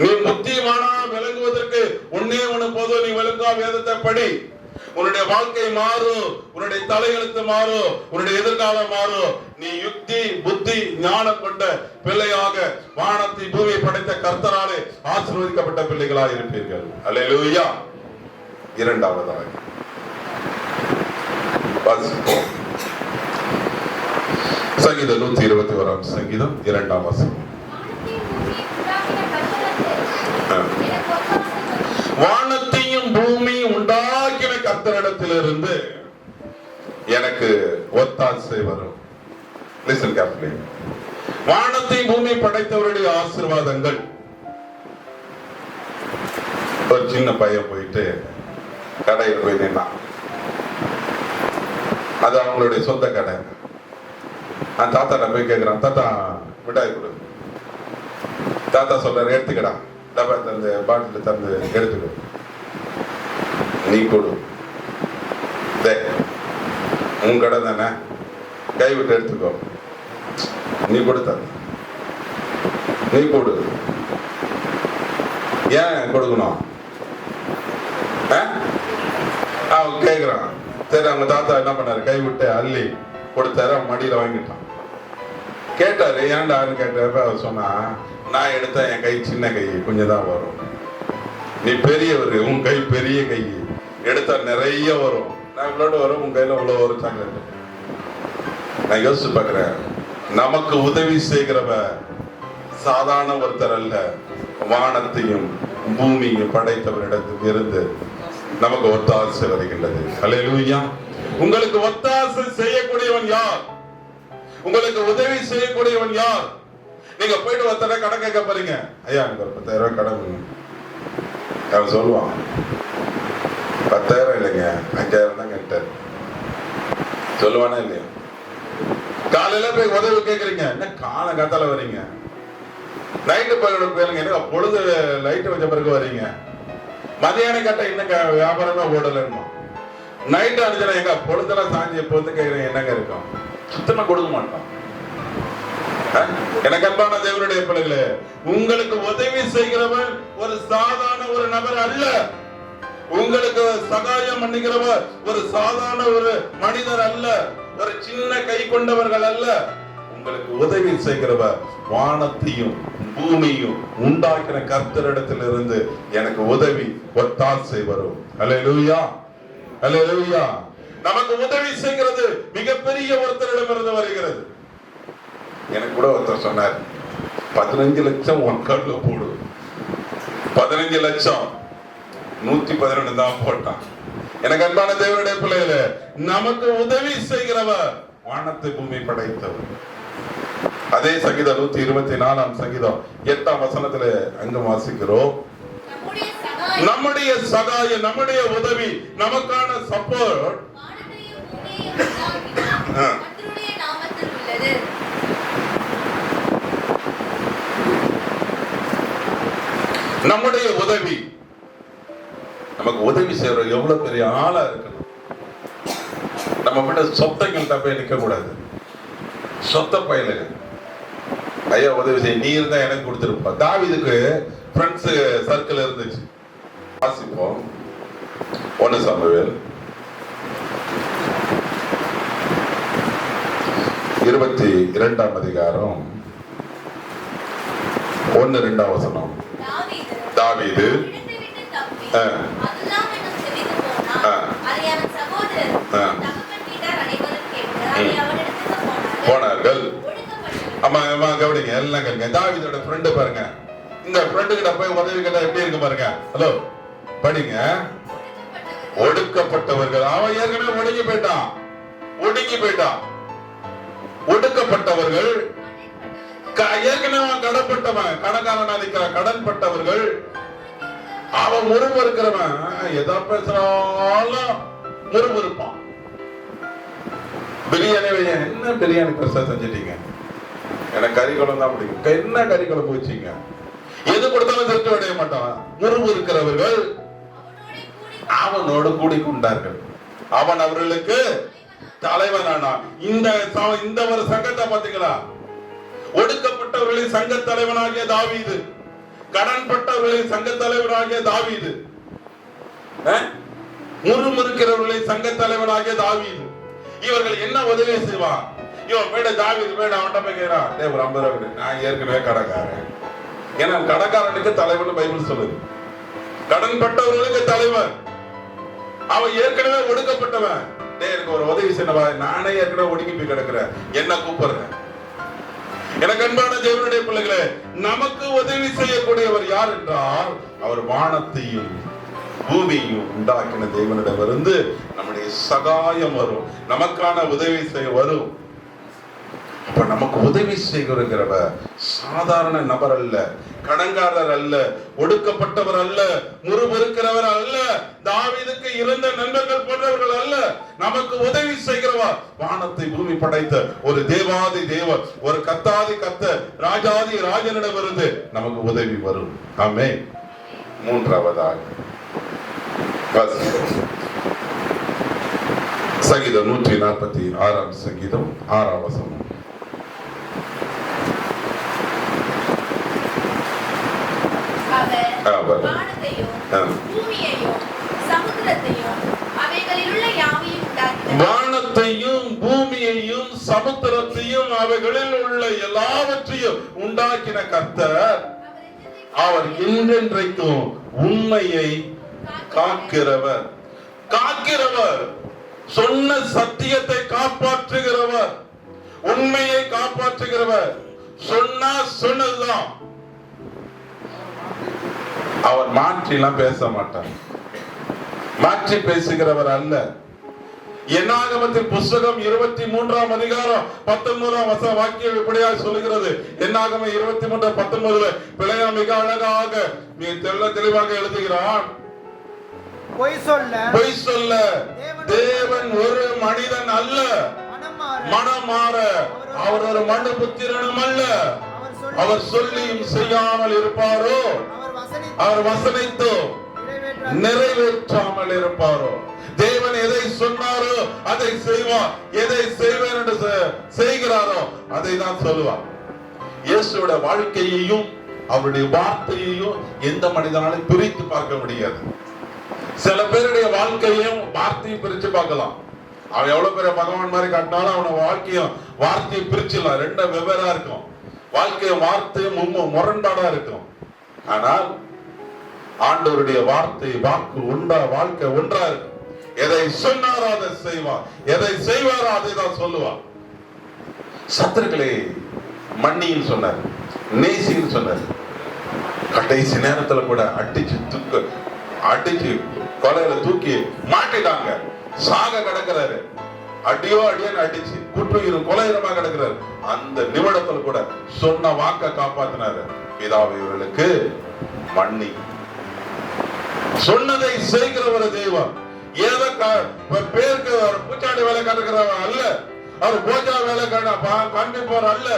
நீ புத்திமானா விளங்குவதற்கு ஒன்னே ஒண்ணு போதும். நீ விளங்கா வேதத்தை படி. உன்னுடைய வாழ்க்கை மாறும், உன்னுடைய தலையெழுத்து மாறும், உன்னுடைய எதிர்காலம் மாறும். நீ யுக்தி, புத்தி, ஞானம் கொண்ட பிள்ளையாக வானத்தை பூமியை படைத்த கர்த்தராலே ஆசீர்வதிக்கப்பட்ட பிள்ளைகளாக இருப்பீர்கள். அல்லேலூயா. இரண்டாவதாக சங்கீதம் 121ஆம் சங்கீதம் 2ஆம் வசனம். வானத்தையும் பூமி உண்டாக்கின கர்த்தரிடத்திலிருந்து எனக்கு ஒத்தாசை வரும். Listen carefully. வானத்தையும் பூமி படைத்தவருடைய ஆசீர்வாதங்கள். ஒரு சின்ன பையன் போயிட்டு கடையில் போய் நின்னான். அது அவங்களுடைய சொந்த கடை. அந்த தாத்தா போய் கேட்கிறான், தாத்தா மிட்டாய் கொடு. தாத்தா சொல்றாரு, எடுத்துக்கடா, டப்பா தந்து பாட்டில் தந்து எடுத்துக்கோ. நீ கொடு, உன் கடை தானே, கை விட்டு எடுத்துக்கோ. நீ கொடுத்த, நீ கொடு. ஏன் கொடுக்கணும்? அவன் கேட்கிறான். சரி, அவங்க தாத்தா என்ன பண்ணாரு, கை விட்டு அள்ளி கொடுத்தாரு. அவன் மடியில வாங்கிட்டான். கேட்டாரு, ஏன்டான்னு கேட்டப்ப அவர் சொன்னா, நான் எடுத்தா என் கை சின்ன கை, கொஞ்சம் தான் வரும். நீ பெரியவர், உன் கை பெரிய கை, எடுத்தா நிறைய வரும். நான் இவ்வளோட வரும், உன் கையில இவ்வளோ வரும் சாக்லேட். நான் யோசிச்சு பாக்குறேன், நமக்கு உதவி செய்கிறவ சாதாரண ஒருத்தர் அல்ல. வானத்தையும் பூமியும் படைத்தவரிடத்தில் இருந்து நமக்கு ஒத்தாசை வருகின்றது. அல்லேலூயா. உங்களுக்கு ஒத்தாசை செய்யக்கூடியவன் யார்? உங்களுக்கு உதவி செய்யக்கூடியவன் யார்? நீங்க போயிட்டு ஒருத்தர கடன் கேட்க போறீங்க. ஐயா, எனக்கு ஒரு 10,000 ரூபாய் கடன். அவன் சொல்லுவான், 10,000 இல்லைங்க, 5,000 தான் கேட்டார். சொல்லுவானா இல்லையா? காலையில போய் உதவி கேட்கறீங்க, என்ன காலங்காத்தால வரீங்க? நைட்டு போயிருங்க, என்ன பொழுது லைட்டு வச்ச பிறகு வரீங்க. மதியானம் கேட்டா என்னங்க வியாபாரமே ஓடலன்னுமா. நைட்டு அனுப்பிச்சா எங்க பொழுதெல்லாம் சாஞ்சி பொழுது கேட்கறீங்க, என்னங்க இருக்கும்? சுத்தமா கொடுக்க மாட்டோம். எனக்கு அன்பான தேவனுடைய பிள்ளைகளே, உங்களுக்கு உதவி செய்கிறவன் ஒரு சாதாரண ஒரு நபர் அல்ல. உங்களுக்கு சகாயம் பண்ணுகிறவர் ஒரு சாதாரண ஒரு மனிதர் அல்ல. ஒரு சின்ன கை கொண்டவர்கள் அல்ல. உங்களுக்கு உதவி செய்கிறவர் வானத்தையும் பூமியும் உண்டாக்கின கர்த்தரிடத்திலிருந்து எனக்கு உதவி ஒத்தாசை வரும். அல்லேலூயா, அல்லேலூயா. நமக்கு உதவி செய்கிறது மிகப்பெரிய ஒருத்தரிடமிருந்து வருகிறது. எனக்கு கூட ஒருத்தர் சொன்னார், 15 லட்சம் உன் கல்ல போடு. 15 லட்சம் 112 தான் போட்டான். எனக்கு அன்பான தேவனுடைய பிள்ளைகளே, நமக்கு உதவி செய்கிறவர் வானத்தை பூமி படைத்தவர். அதே சங்கீதம் 124 சங்கீதம் 8 வசனத்துல அங்க வாசிக்கிறோம், நம்முடைய சகாய, நம்முடைய உதவி, நமக்கான சப்போர்ட் நம்முடைய உதவி. நமக்கு உதவி செய்யற எவ்வளவு பெரிய ஆளா இருக்கணும். நம்ம கிட்ட சொத்தைகள்கிட்ட போய் நிக்க கூடாது. சொத்த பயிலுங்க, ஐயா உதவி செய்ய, நீ இருந்தா எனக்கு கொடுத்துருப்பா. தாவீதுக்கு ஃப்ரெண்ட்ஸ் சர்க்கிள் இருந்துச்சு. வாசிப்போம் 1 சாமுவேல் 22 அதிகாரம் 1-2 வசனம். தாவீது போனார்கள். ஆமா ஆமா, கவனிங்க எல்லாம் கேளுங்க. தாவீதோட ஃப்ரெண்டு பாருங்க. இந்த ஃப்ரெண்டு கிட்ட போய் உதவி கேட்டா எப்படி இருக்கு பாருங்க. ஹலோ படிங்க. ஒடுக்கப்பட்டவர்கள், அவன் ஏற்கனவே ஒடுங்கி போயிட்டான். ஒடுக்கப்பட்டவர்கள், ஏற்கனவே கடன்பட்டவன், கடன்காரனா இருக்கிறான். கடன்பட்டவர்கள், அவன் முறுமுறுக்கிறவன், எதா பேசுறாலும் முறுமுறுப்பான். பிரியாணி என்ன பிரியாணி பெருசா செஞ்சிட்டீங்க, எனக்கு கறி குழம்பு தான் பிடிக்கும். என்ன கறி குழம்பு வச்சீங்க, எது கொடுத்தாலும் திருப்தி அடைய மாட்டான். முறுமுறுக்கிறவர்கள் அவனோடு கூடி கொண்டார்கள். அவன் அவர்களுக்கு தலைவனானான். இந்த ஒரு சங்கத்தை பாத்தீங்களா? ஒடுக்கப்பட்டவர்களின் சங்க தலைவனாகிய தாவீது, கடன்பட்டவர்களின் சங்க தலைவனாகிய தாவீது, முறுமுறுக்கிறவர்களின் சங்க தலைவனாகிய தாவீது. இவர்கள் என்ன உதவி செய்வான்? இவன் மேட தாவீது மேட அவன்கிட்ட போய் கேட்கிறான், ஒரு 50 ரூபாய், நான் ஏற்கனவே கடைக்காரன். ஏன்னா கடைக்காரனுக்கு தலைவன் பைபிள் சொல்லுது. கடன்பட்டவர்களுக்கு தலைவன், அவன் ஏற்கனவே ஒடுக்கப்பட்டவன். எனக்கு ஒரு உதவி செய்யவா, நானே ஏற்கனவே ஒடுங்கி போய் கிடக்குறேன், என்ன கூப்பிடுறேன். எனக்கு அன்பான தேவனுடைய பிள்ளைகளே, நமக்கு உதவி செய்யக்கூடியவர் யார் என்றால், அவர் வானத்தையும் பூமியையும் உண்டாக்கின தேவனிடமிருந்து நம்முடைய சகாயம் வரும், நமக்கான உதவி செய்ய வரும். அப்ப நமக்கு உதவி செய்கிறவர் சாதாரண நபர் அல்ல, கடன்காரர் அல்ல, ஒடுக்கப்பட்டவர் அல்ல, முறுமுறுக்கிறவர் அல்ல, தாவீதுக்கு இருந்த நண்பர்கள் போன்றவர்கள் அல்ல. நமக்கு உதவி செய்கிறவர் வானத்தை பூமி படைத்த ஒரு தேவாதி தேவர், ஒரு கத்தாதி கத்த, ராஜாதி ராஜனிடமிருந்து நமக்கு உதவி வரும். ஆமென். மூன்றாவதாக சங்கீதம் 146 சங்கீதம் 6 வசனம். வானத்தையும் பூமியையும் சமுத்திரத்தையும் அவைகளில் உள்ள எல்லாவற்றையும் உண்டாக்கின கர்த்தர், அவர் என்றென்றைக்கும் உண்மையை காக்கிறவர். சொன்ன சத்தியத்தை காப்பாற்றுகிறவர், உண்மையை காப்பாற்றுகிறவர். சொன்னா சொன்னதுதான். அவர் மாற்றிலாம் பேச மாட்டார், மாற்றி பேசுகிறவர் அல்ல. என்னாகமத்தின் புஸ்தகம் 23 அதிகாரம் 19 வாக்கியம் இப்படியா சொல்லுகிறது. என்னாகமம் 23:19 பிள்ளையா மிக அழகாக தெளிவாக எழுதுகிறான். பொய் சொல்ல தேவன் ஒரு மனிதன் அல்ல, மனம் மாற அவர் ஒரு மனு புத்திரனும் அல்ல. அவர் சொல்லியும் செய்யாமல் இருப்பாரோ, அவர் வசனித்தோ நிறைவேற்றாமல் இருப்பாரோ. தேவன் எதை சொன்னாரோ அதை செய்வார், எதை செய்வேன் என்று செய்கிறாரோ அதை தான் சொல்லுவார். இயேசுவோட வாழ்க்கையையும் அவருடைய வார்த்தையையும் எந்த மனிதனாலும் பிரித்து பார்க்க முடியாது. சில பேருடைய வாழ்க்கையையும் வார்த்தையும் பிரித்து பார்க்கலாம். அவன் எவ்வளவு பெரிய பகவான் மாதிரி காட்டினாலும் அவன வார்த்தையை பிரிச்சிடலாம். ரெண்டும் வெவ்வேறா இருக்கும். வாழ்க்கையும் வார்த்தையும் முரண்டாடா இருக்கும். ஆனால் ஆண்டவருடைய வார்த்தை வாழ்க்கை ஒன்றா இருக்கும். எதை சொன்னாரோ அதை செய்வார், எதை செய்வாரோ அதை தான் சொல்லுவார். சத்துருக்களை மன்னின்னு சொன்னார், நேசின்னு சொன்னார். கடைசி நேரத்துல கூட அடிச்சு கொலையில தூக்கி மாட்டிட்டாங்க. சாக கிடக்கிறாரு. அடியோன்னு அடிச்சு குற்றுயிரும் கொலையுரமா கிடக்கிறாரு. அந்த நிமிடத்துல கூட சொன்ன வாக்க காப்பாத்தினாரு. பிதாவே இவர்களுக்கு மன்னி. சொன்னதை செய்கிறவர் தெய்வம். ஏதோ பேருக்கு பூச்சாண்டி வேலை கட்டுகிறவர் அல்ல, அவர் போஜா வேலை காண்பிப்பவர் அல்ல.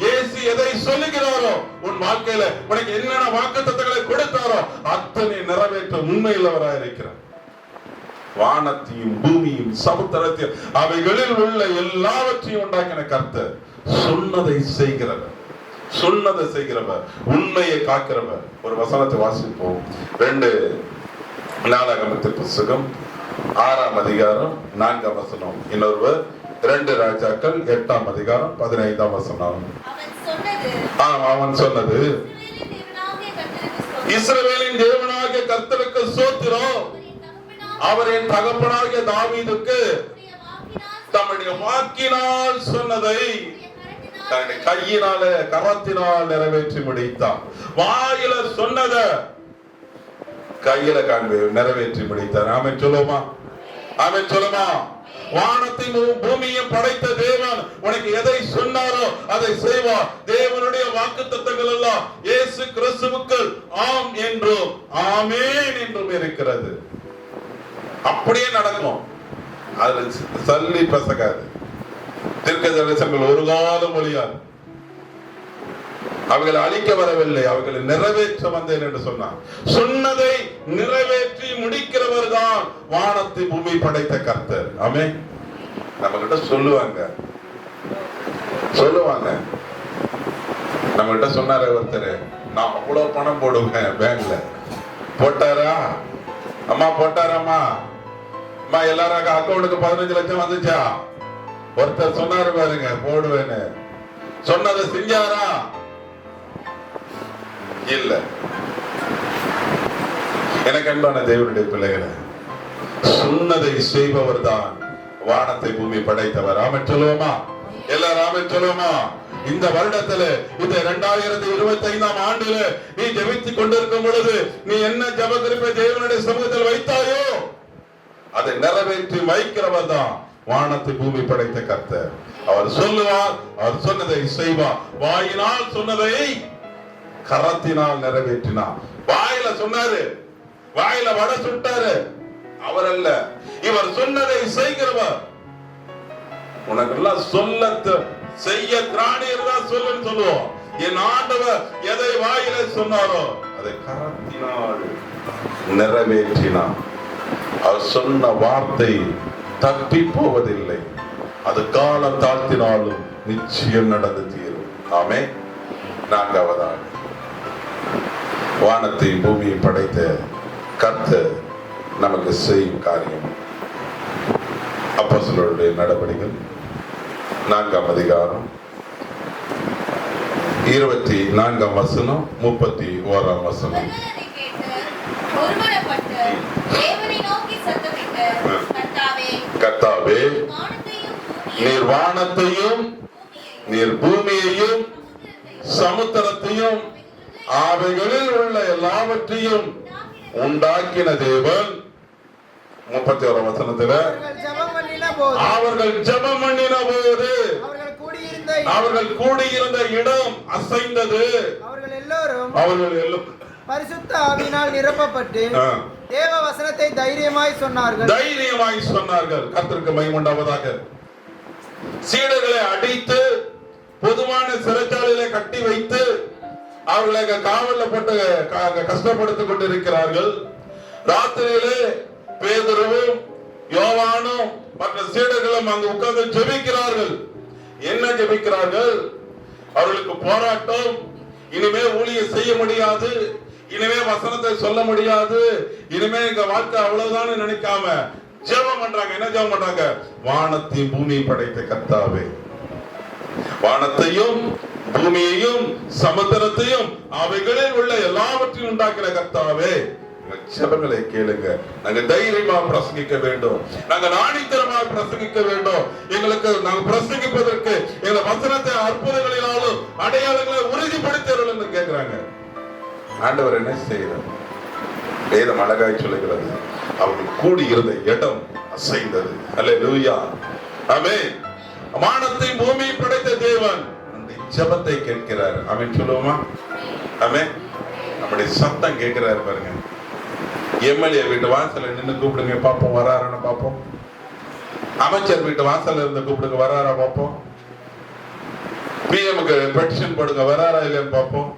இயேசு எதை சொல்லுகிறாரோ உன் வாழ்க்கையில உனக்கு என்னென்ன வாக்குத்தத்தங்களை கொடுத்தாரோ அத்தனை நிறைவேற்ற உண்மையுள்ளவராக இருக்கிறார். வானத்தையும் பூமியும் சமுத்திரத்தையும் அவைகளில் உள்ள எல்லாவற்றையும் உண்டாக்கின கர்த்தர் சொன்னதை செய்கிறவர், சொன்னதை செய்கிறவர், உண்மையை காக்கிறவர். ஒரு வசனத்தை வாசிப்போம். 2 நாளாகமத்தின் புத்தகம் 6ஆம் அதிகாரம் 4ஆம் வசனம். இன்னொருவர் 2 ராஜாக்கள் 8ஆம் அதிகாரம் 15ஆம் வசனம். அவன் சொன்னது, இஸ்ரவேலின் தேவனாகிய கர்த்தருக்கு ஸ்தோத்திரம், அவர் என் தகப்பனாகிய தாவீதுக்கு தம்முடைய வாக்கினால் சொன்னதை தன்னுடைய கையினால கரத்தினால் நிறைவேற்றி முடித்தார். வாயில சொன்னத கையில நிறைவேற்றி முடித்தார். ஆமென் சொல்லுமா? ஆமென் சொல்லுமா? வானத்தையும் பூமியையும் படைத்த தேவன் உனக்கு எதை சொன்னாரோ அதை செய்வார். தேவனுடைய வாக்குத்தத்தங்கள் எல்லாம் இயேசு கிறிஸ்துவுக்கு ஆம் என்றும் ஆமென் என்றும் இருக்கிறது. அப்படியே நடக்கும். அதுல சல்லி பசகாது. தீர்க்கதரிசனங்கள் ஒரு காலம் மொழியாது. அவர்களை அழிக்க வரவில்லை, அவர்களை நிறைவேற்ற வந்தேன் என்று சொன்னார். சொன்னதை நிறைவேற்றி முடிக்கிறவர் தான் வானத்தை பூமி படைத்த கர்த்தர். ஆமென். நம்ம கிட்ட சொல்லுவாங்க நம்ம கிட்ட சொன்னாரு ஒருத்தர், நான் அவ்வளவு பணம் போடுவேன் பேங்க்ல. போட்டாரா? அம்மா போட்டாராமா? அம்மா எல்லாரும் அக்கௌண்ட்டுக்கு 15 லட்சம் வந்துச்சா? ஒருத்தர் சொன்னாரு பாருங்க, போடுவேன்னு. சொன்னதை செஞ்சாரா? இல்ல. எனக்கு அன்பான தேவனுடைய பிள்ளைகளை, சொன்னதை செய்பவர் தான் வானத்தை பூமி படைத்தவர். ஆமென் சொல்லுவோமா? எல்லாரும் ஆமென் சொல்லுவோமா? இந்த வருடத்துல, இந்த 2025ஆம் ஆண்டுல நீ ஜெபித்துக் கொண்டிருக்கும் பொழுது நீ என்ன ஜெப குறிப்பை தேவனுடைய சமூகத்தில் வைத்தாயோ அதை நிறைவேற்றி வைக்கிறவர் தான் வானத்தை பூமி படைத்த கர்த்தர். அவர் சொல்லுவார், அவர் சொன்னதை செய்வார். வாயினால் சொன்னதை கரத்தினால் நிறைவேற்றினார். வாயில சொன்னாரு, வாயில வடை சுட்டாரு, அவர் அல்ல, இவர் சொன்னதை செய்கிறவர். உனக்கெல்லாம் செய்ய திராணி இருந்தா சொல்லுன்னு சொல்லுவோம். என் ஆண்டவர் எதை வாயில சொன்னாரோ அதை கரத்தினால் நிறைவேற்றினார். அவர் சொன்ன வார்த்தை தப்பி போவதில்லை. அது காலம் தாழ்த்தினாலும் நிச்சயம் நடந்து தீரும். ஆமே. 4வதாக, வானத்தை பூமியை படைத்த கர்த்தர் நமக்கு செய்யும் காரியம். அப்போஸ்தலருடைய நடபடிகள் 4ஆம் அதிகாரம் 24ஆம் வசனம் 31ஆம் வசனம். கர்த்தாவே, நீர் வானத்தையும் நீர் பூமியையும் சமுத்திரத்தையும் அவைகளில் உள்ள எல்லாவற்றையும் உண்டாக்கின தேவன். 31ஆம் வசனத்துல, அவர்கள் ஜெபம் பண்ணின போது அவர்கள் கூடியிருந்த இடம் அசைந்தது. அவர்கள் எல்லோரும் பரிசுத்த ஆவியினால் நிரப்பப்பட்டு தேவ வசனத்தை தைரியமாய் சொன்னார்கள். கர்த்தருக்கு மகிமை உண்டாவதாக. சீடர்களை அடித்து பொதுவான சிறைச்சாலையில கட்டி வைத்து அவர்களை காவல்ல போட்டு கஷ்டப்படுத்திக் கொண்டிருக்கிறார்கள். ராத்திரியிலே பேதுருவும் யோவானும் மற்ற சீடர்களும் அங்கு உட்கார்ந்து ஜெபிக்கிறார்கள். என்ன ஜெபிக்கிறார்கள்? அவர்களுக்கு போராட்டம், இனிமே ஊழியம் செய்ய முடியாது, இனிமே வசனத்தை சொல்ல முடியாது, இனிமே எங்க வாழ்க்கை அவ்வளவுதான் நினைக்காம ஜெபம் பண்றாங்க. என்ன ஜெபம் பண்றாங்க? வானத்தையும் பூமியை படைத்த கர்த்தாவே, வானத்தையும் பூமியையும் சமுத்திரத்தையும் அவைகளில் உள்ள எல்லாவற்றையும் உண்டாக்கிற கர்த்தாவே, ஜெபங்களை கேளுங்க. நாங்க தைரியமா பிரசங்கிக்க வேண்டும், நாங்க நாணித்தரமாக பிரசங்கிக்க வேண்டும். எங்களுக்கு நாங்க பிரசங்கிப்பதற்கு எங்களை வசனத்தை அற்புதங்களினாலும் அடையாளங்களை உறுதிப்படுத்தவர்கள் கேட்கிறாங்க. ஆண்டவர் என்ன செய்யறார்? வேதம் அழகாய் சொல்லுகிறது, அவர்கள் கூடி இருந்த இடம் அசைந்தது. அல்லேலூயா, ஆமென். வானத்தை பூமியை படைத்த தேவன் அந்த ஜெபத்தை கேட்கிறார். ஆமென் சொல்லுவோமா? ஆமென். நம்முடைய சத்தம் கேட்கிறார் பாருங்க. எம்எல்ஏ வீட்டு வாசல்ல நின்று கூப்பிடுங்க பாப்போம், வராருன்னு பாப்போம். அமைச்சர் வீட்டு வாசல்ல இருந்து கூப்பிடுங்க, வராரா பாப்போம். பிஎம்க்கு பெட்டிஷன் போடுங்க, வராரா இல்லைன்னு பாப்போம்.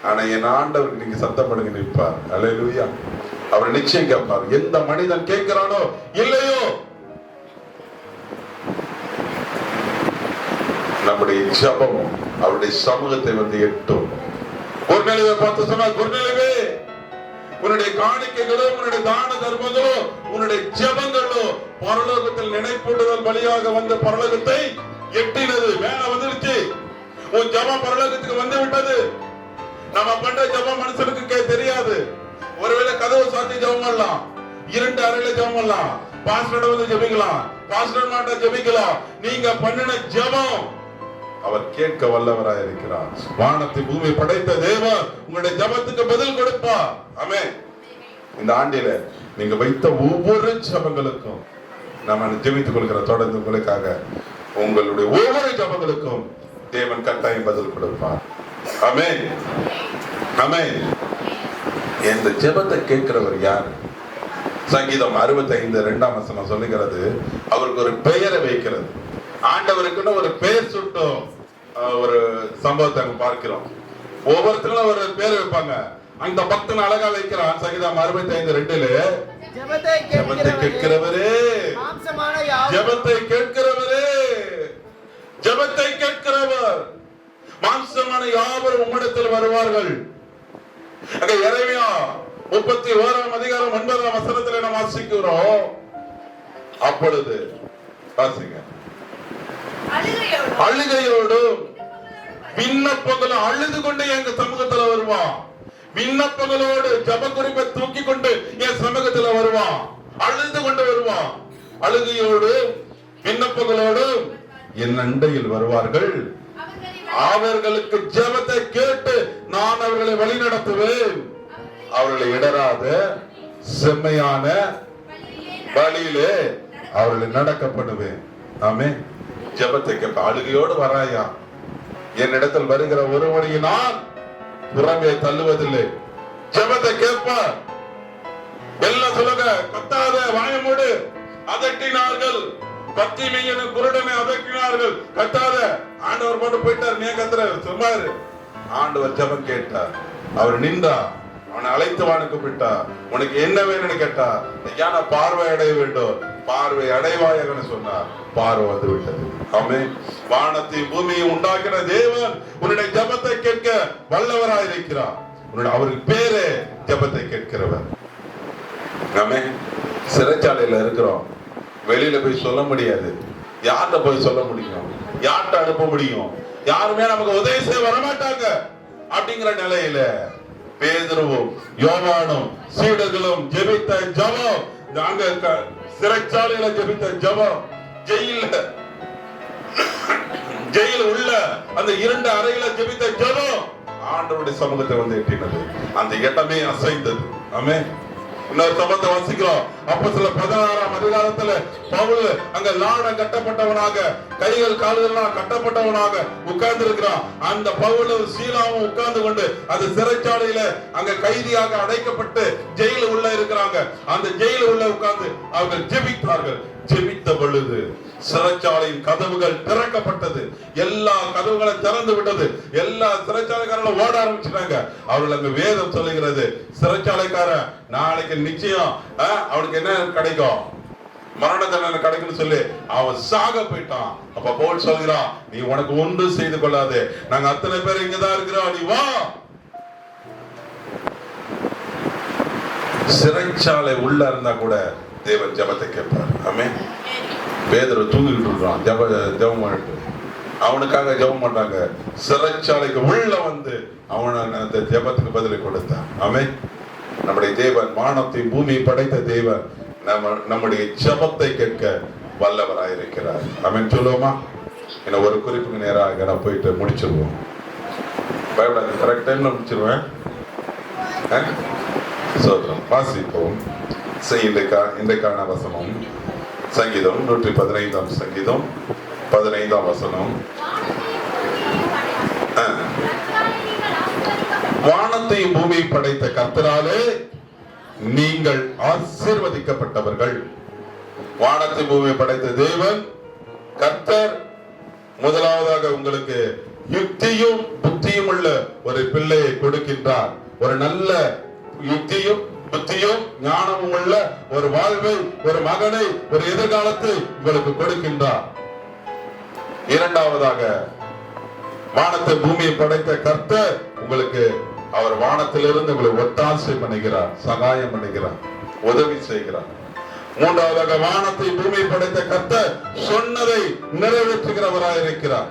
ஆனா என் ஆண்டவருக்கு நீங்க சத்தம் போடுங்க, நிற்பார். அல்லேலூயா. அவர் நிச்சயம் கேட்பார். எந்த மனிதன் கேட்கிறானோ இல்லையோ, நம்முடைய ஜெபம் அவருடைய சமூகத்தை வந்து எட்டும். கொர்நேலியுவை பார்த்து சொன்னார், கொர்நேலியுவே, உன்னுடைய காணிக்கைகளோ உன்னுடைய தான தர்மங்களோ உன்னுடைய ஜெபங்களோ பரலோகத்தில் நினைப்பூட்டுதல் வழியாக வந்து பரலோகத்தை எட்டினது. மேல வந்துருச்சு. உன் ஜெபம் பரலோகத்துக்கு வந்து விட்டது. நம்ம பண்ற ஜெபம் மனுஷனுக்கு தெரியாது. ஒருவேளை கதவு சாத்தி ஜெபம் பண்ணலாம், இரண்டு அறையில ஜெபம் பண்ணலாம், பாஸ்டர் வந்து ஜெபிக்கலாம், பாஸ்டர் மாட்ட ஜெபிக்கலாம். நீங்க பண்ணின ஜெபம் அவர் கேட்க வல்லவராய் இருக்கிறார். வானத்தை பூமி படைத்த தேவன் உங்களுடைய ஜெபத்துக்கு பதில் கொடுப்பார். ஆமென். இந்த ஆண்டில நீங்க வைத்த ஒவ்வொரு ஜெபங்களுக்கும் நம்ம ஜெபித்துக் கொள்கிற தொடர்ந்து உங்களுக்காக உங்களுடைய ஒவ்வொரு ஜெபங்களுக்கும் தேவன் கட்டாயம் பதில் கொடுப்பார். ஆமென், ஆமென். இந்த ஜெபத்தை கேட்கிறவர் யார்? சங்கீதம் 65:2 சொல்லுகிறது, அவருக்கு ஒரு பெயரை வைக்கிறது. ஆண்டவருக்குன்னு ஒரு பெயர் சுட்டும் ஒரு சம்பவத்தை பார்க்கிறோம். ஒவ்வொருத்தரும் ஒரு பேர் வைப்பாங்க. அந்த பக்தன் அழகா வைக்கிறான். சங்கீதம் 65:2 ஜெபத்தை கேட்கிறவரே, ஜெபத்தை கேட்கிறவரே, ஜெபத்தை கேட்கிறவர், மாம்சமான யாவரும் உம்மிடத்தில் வருவார்கள். அங்க எரேமியா 31:9 நாம் வாசிக்கிறோம். அப்பொழுது வாசிங்க. அழுகையோடும் விண்ணப்பங்களும் அழுது கொண்டு எங்க சமூகத்துல வருவான். விண்ணப்பங்களோடு ஜப குறிப்பை தூக்கி கொண்டு என் சமூகத்துல வருவான். அழுது கொண்டு வருவான். அழுகையோடு விண்ணப்பங்களோடு என் அண்டையில் வருவார்கள். அவர்களுக்கு ஜெபத்தை கேட்டு நான் அவர்களை வழி நடத்துவேன். அவர்களை இடராத செம்மையான வழியிலே அவர்களை நடக்கப்படுவேன். ஆமென். ஜெபத்தை கேட்ப அழுகையோடு வராயா. என்னிடத்தில் வருகிற ஒருவனை நான் புறமே தள்ளுவதில்லை. ஜெபத்தை கேட்ப எல்லாம் சொல்லுங்க. கத்தாத வாயமோடு அதட்டினார்கள். பத்திமையனு குருடனை அதட்டினார்கள். கத்தாத. ஆண்டவர் போட்டு போயிட்டார். நீ கத்துற சும்மாரு. ஆண்டவர் ஜெபம் கேட்டார். அவர் நின்றா. அவனை அழைத்துவான்னு கூப்பிட்டா. உனக்கு என்ன வேணும்னு கேட்டா. ஞான பார்வை அடைய வேண்டும். பார்வை அடைவாயன்னு சொன்னார். பார்வை வந்து விட்டது. ஆமென். வானத்தையும் பூமியையும் உண்டாக்கின தேவன் உன்னுடைய ஜெபத்தை கேட்க வல்லவராய் இருக்கிறார். அவருக்கு பேரு ஜெபத்தை கேட்கிறவர். ஆமென். சிறைச்சாலையில இருக்கிறோம். வெளியில போய் சொல்ல முடியாது. யார்கிட்ட போய் சொல்ல முடியும்? யார்கிட்ட அனுப்ப முடியும்? யாருமே நமக்கு உதவி செய்ய வரமாட்டாங்க. அப்படிங்கிற நிலையில பேதுருவும் யோவானும் சீடர்களும் ஜெபித்த ஜெபம், அங்க சிறைச்சாலையில ஜெபித்த ஜெபம், ஜெயில உள்ள அந்த 2 அறையில ஜெபித்த ஜெபம் ஆண்டவருடைய சமூகத்தை வந்து எட்டினது. அந்த இடமே அசைந்தது. ஆமென். இன்னொரு சம்பவத்தை வாசிக்கிறோம். அப்போஸ்தலர் 16 பவுல் அங்க லாட கட்டப்பட்டவனாக, கைகள் கால்கள் கட்டப்பட்டவனாக உட்கார்ந்து இருக்கிறான். அந்த பவுலும் சீலாவும் உட்கார்ந்து கொண்டு அந்த சிறைச்சாலையில அங்க கைதியாக அடைக்கப்பட்டு ஜெயில உள்ள இருக்கிறாங்க. அந்த ஜெயில உள்ள உட்கார்ந்து அவர்கள் ஜெபித்தார்கள். ஜெபித்த பொழுது சிறைச்சாலையின் கதவுகள் திறக்கப்பட்டது. எல்லா கதவுகளும் திறந்து விட்டது. எல்லா சிறைச்சாலைக்காரங்களும் ஓட ஆரம்பிச்சிட்டாங்க. அவர்கள் அங்க வேதம் சொல்லுகிறது, சிறைச்சாலைக்காரன் நாளைக்கு நிச்சயம் அவனுக்கு என்ன கிடைக்கும்? மரண தண்டனை கிடைக்கும்னு சொல்லி அவன் சாக போயிட்டான். அப்ப பவுல் சொல்கிறான், நீ உனக்கு ஒன்று செய்து கொள்ளாதே, நாங்க அத்தனை பேர் இங்கதான் இருக்கிறோம், நீ வா. சிறைச்சாலை உள்ள இருந்தா கூட தேவன் ஜெபத்தை கேட்பார். ஆமென். பேதுரு தூங்கிட்டு இருக்கான், ஜெபம் பண்ணிட்டு. அவனுக்காக ஜெபம் பண்றாங்க. சிறைச்சாலைக்கு உள்ள வந்து அவன் அந்த ஜெபத்துக்கு பதிலை கொடுத்தான். ஆமென். நம்முடைய தேவன், வானத்தை பூமியை படைத்த தேவன், நம்முடைய ஜெபத்தை கேட்க வல்லவராயிருக்கிறார். ஆமென் சொல்லுவோமா? என்ன ஒரு குறிப்புக்கு நேராக நான் போயிட்டு முடிச்சிருவோம். பயப்படாது, கரெக்ட் டைம்ல முடிச்சிருவேன். சோதரம் வாசிப்போம். இன்றைக்கான வசனம் சங்கீதம் 115 சங்கீதம் 15 வசனம். வானத்தையும் பூமியை படைத்த கர்த்தராலே நீங்கள் ஆசீர்வதிக்கப்பட்டவர்கள். வானத்தை பூமியை படைத்த தேவன் கர்த்தர் முதலாவதாக உங்களுக்கு யுக்தியும் புத்தியும் உள்ள ஒரு பிள்ளையை கொடுக்கின்றார். ஒரு நல்ல யுக்தியும் புத்தியும் ஞானமும் உள்ள ஒரு வாழ்வை, ஒரு மகனை, ஒரு எதிர்காலத்தை உங்களுக்கு கொடுக்கின்றார். இரண்டாவதாக, வானத்தை பூமியை படைத்த கர்த்தர் உங்களுக்கு, அவர் வானத்திலிருந்து உங்களை ஒத்தாசை பண்ணுகிறார், சகாயம் பண்ணுகிறார், உதவி செய்கிறார். மூன்றாவதாக, வானத்தை பூமியை படைத்த கர்த்தர் சொன்னதை நிறைவேற்றுகிறவராய் இருக்கிறார்.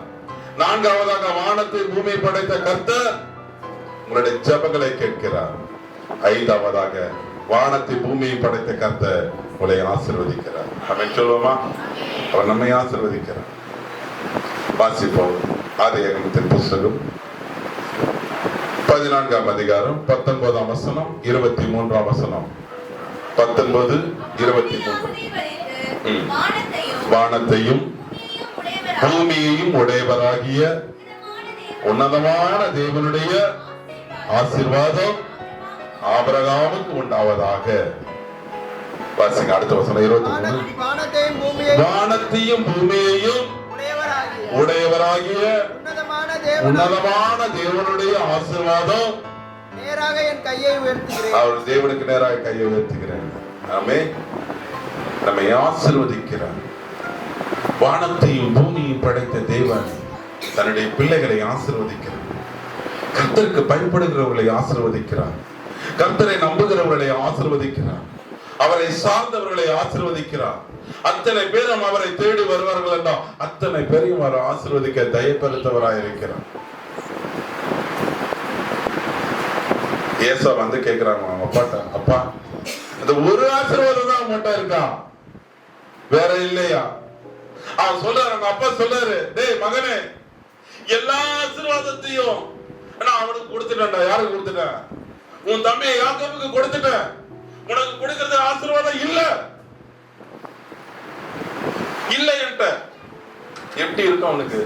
நான்காவதாக, வானத்தை பூமியை படைத்த கர்த்தர் உங்களுடைய ஜெபங்களை கேட்கிறார். ஐந்தாவதாக, வானத்தை பூமியை படைத்த கர்த்தர் உங்களை ஆசீர்வதிக்கிறார். ஆமென் சொல்லுவோமா? அவர் நம்மை ஆசீர்வதிக்கிறார். வாசிப்போம். ஆதியாகமத்தின் புத்தகம் 14ஆம் அதிகாரம் 19ஆம் வசனம் 23ஆம் வசனம். 19, 23. வானத்தையும் பூமியையும் உடையவராகிய உன்னதமான தேவனுடைய ஆசீர்வாதம் ஆபிரகாமுக்கு உண்டாவதாக. வாசிங்க அடுத்த வசனம் 23. வானத்தையும் பூமியையும் உடையவராகிய உன்னதமான தேவனுடைய ஆசீர்வாதம் நேராக என் கையை உயர்த்துகிறேன். அவர் தேவனுக்கு நேராக கையை உயர்த்துகிறேன். ஆமென். நம்மை ஆசீர்வதிக்கிறார். வானத்தையும் பூமியையும் படைத்த தேவன் தன்னுடைய பிள்ளைகளை ஆசீர்வதிக்கிறார். கர்த்தருக்கு பயப்படுகிறவர்களை ஆசீர்வதிக்கிறார். கர்த்தரை நம்புகிறவர்களை ஆசீர்வதிக்கிறார். அவரை சார்ந்தவர்களை ஆசீர்வதிக்கிறார். அத்தனை பேரும் அவரை தேடி வருவார்கள் என்றால் அத்தனை பேரையும் அவர் ஆசீர்வதிக்க தயப்படுத்தவராயிருக்கிறார். ஏசா வந்து கேட்கிறாங்க அவங்க அப்பாட்ட, அப்பா இந்த ஒரு ஆசீர்வாதம் தான் அவன்கிட்ட இருக்கா, வேற இல்லையா? அவன் சொல்றாரு, அவங்க அப்பா சொல்றாரு, டேய் மகனே, எல்லா ஆசீர்வாதத்தையும் நான் அவனுக்கு கொடுத்துட்டேன்டா. யாருக்கு கொடுத்துட்டேன்? உன் தம்பி யாக்கோபுக்கு கொடுத்துட்டேன். உனக்கு கொடுக்கிறது ஆசீர்வாதம் இல்ல இல்ல என்கிட்ட. எப்படி இருக்கும் அவனுக்கு?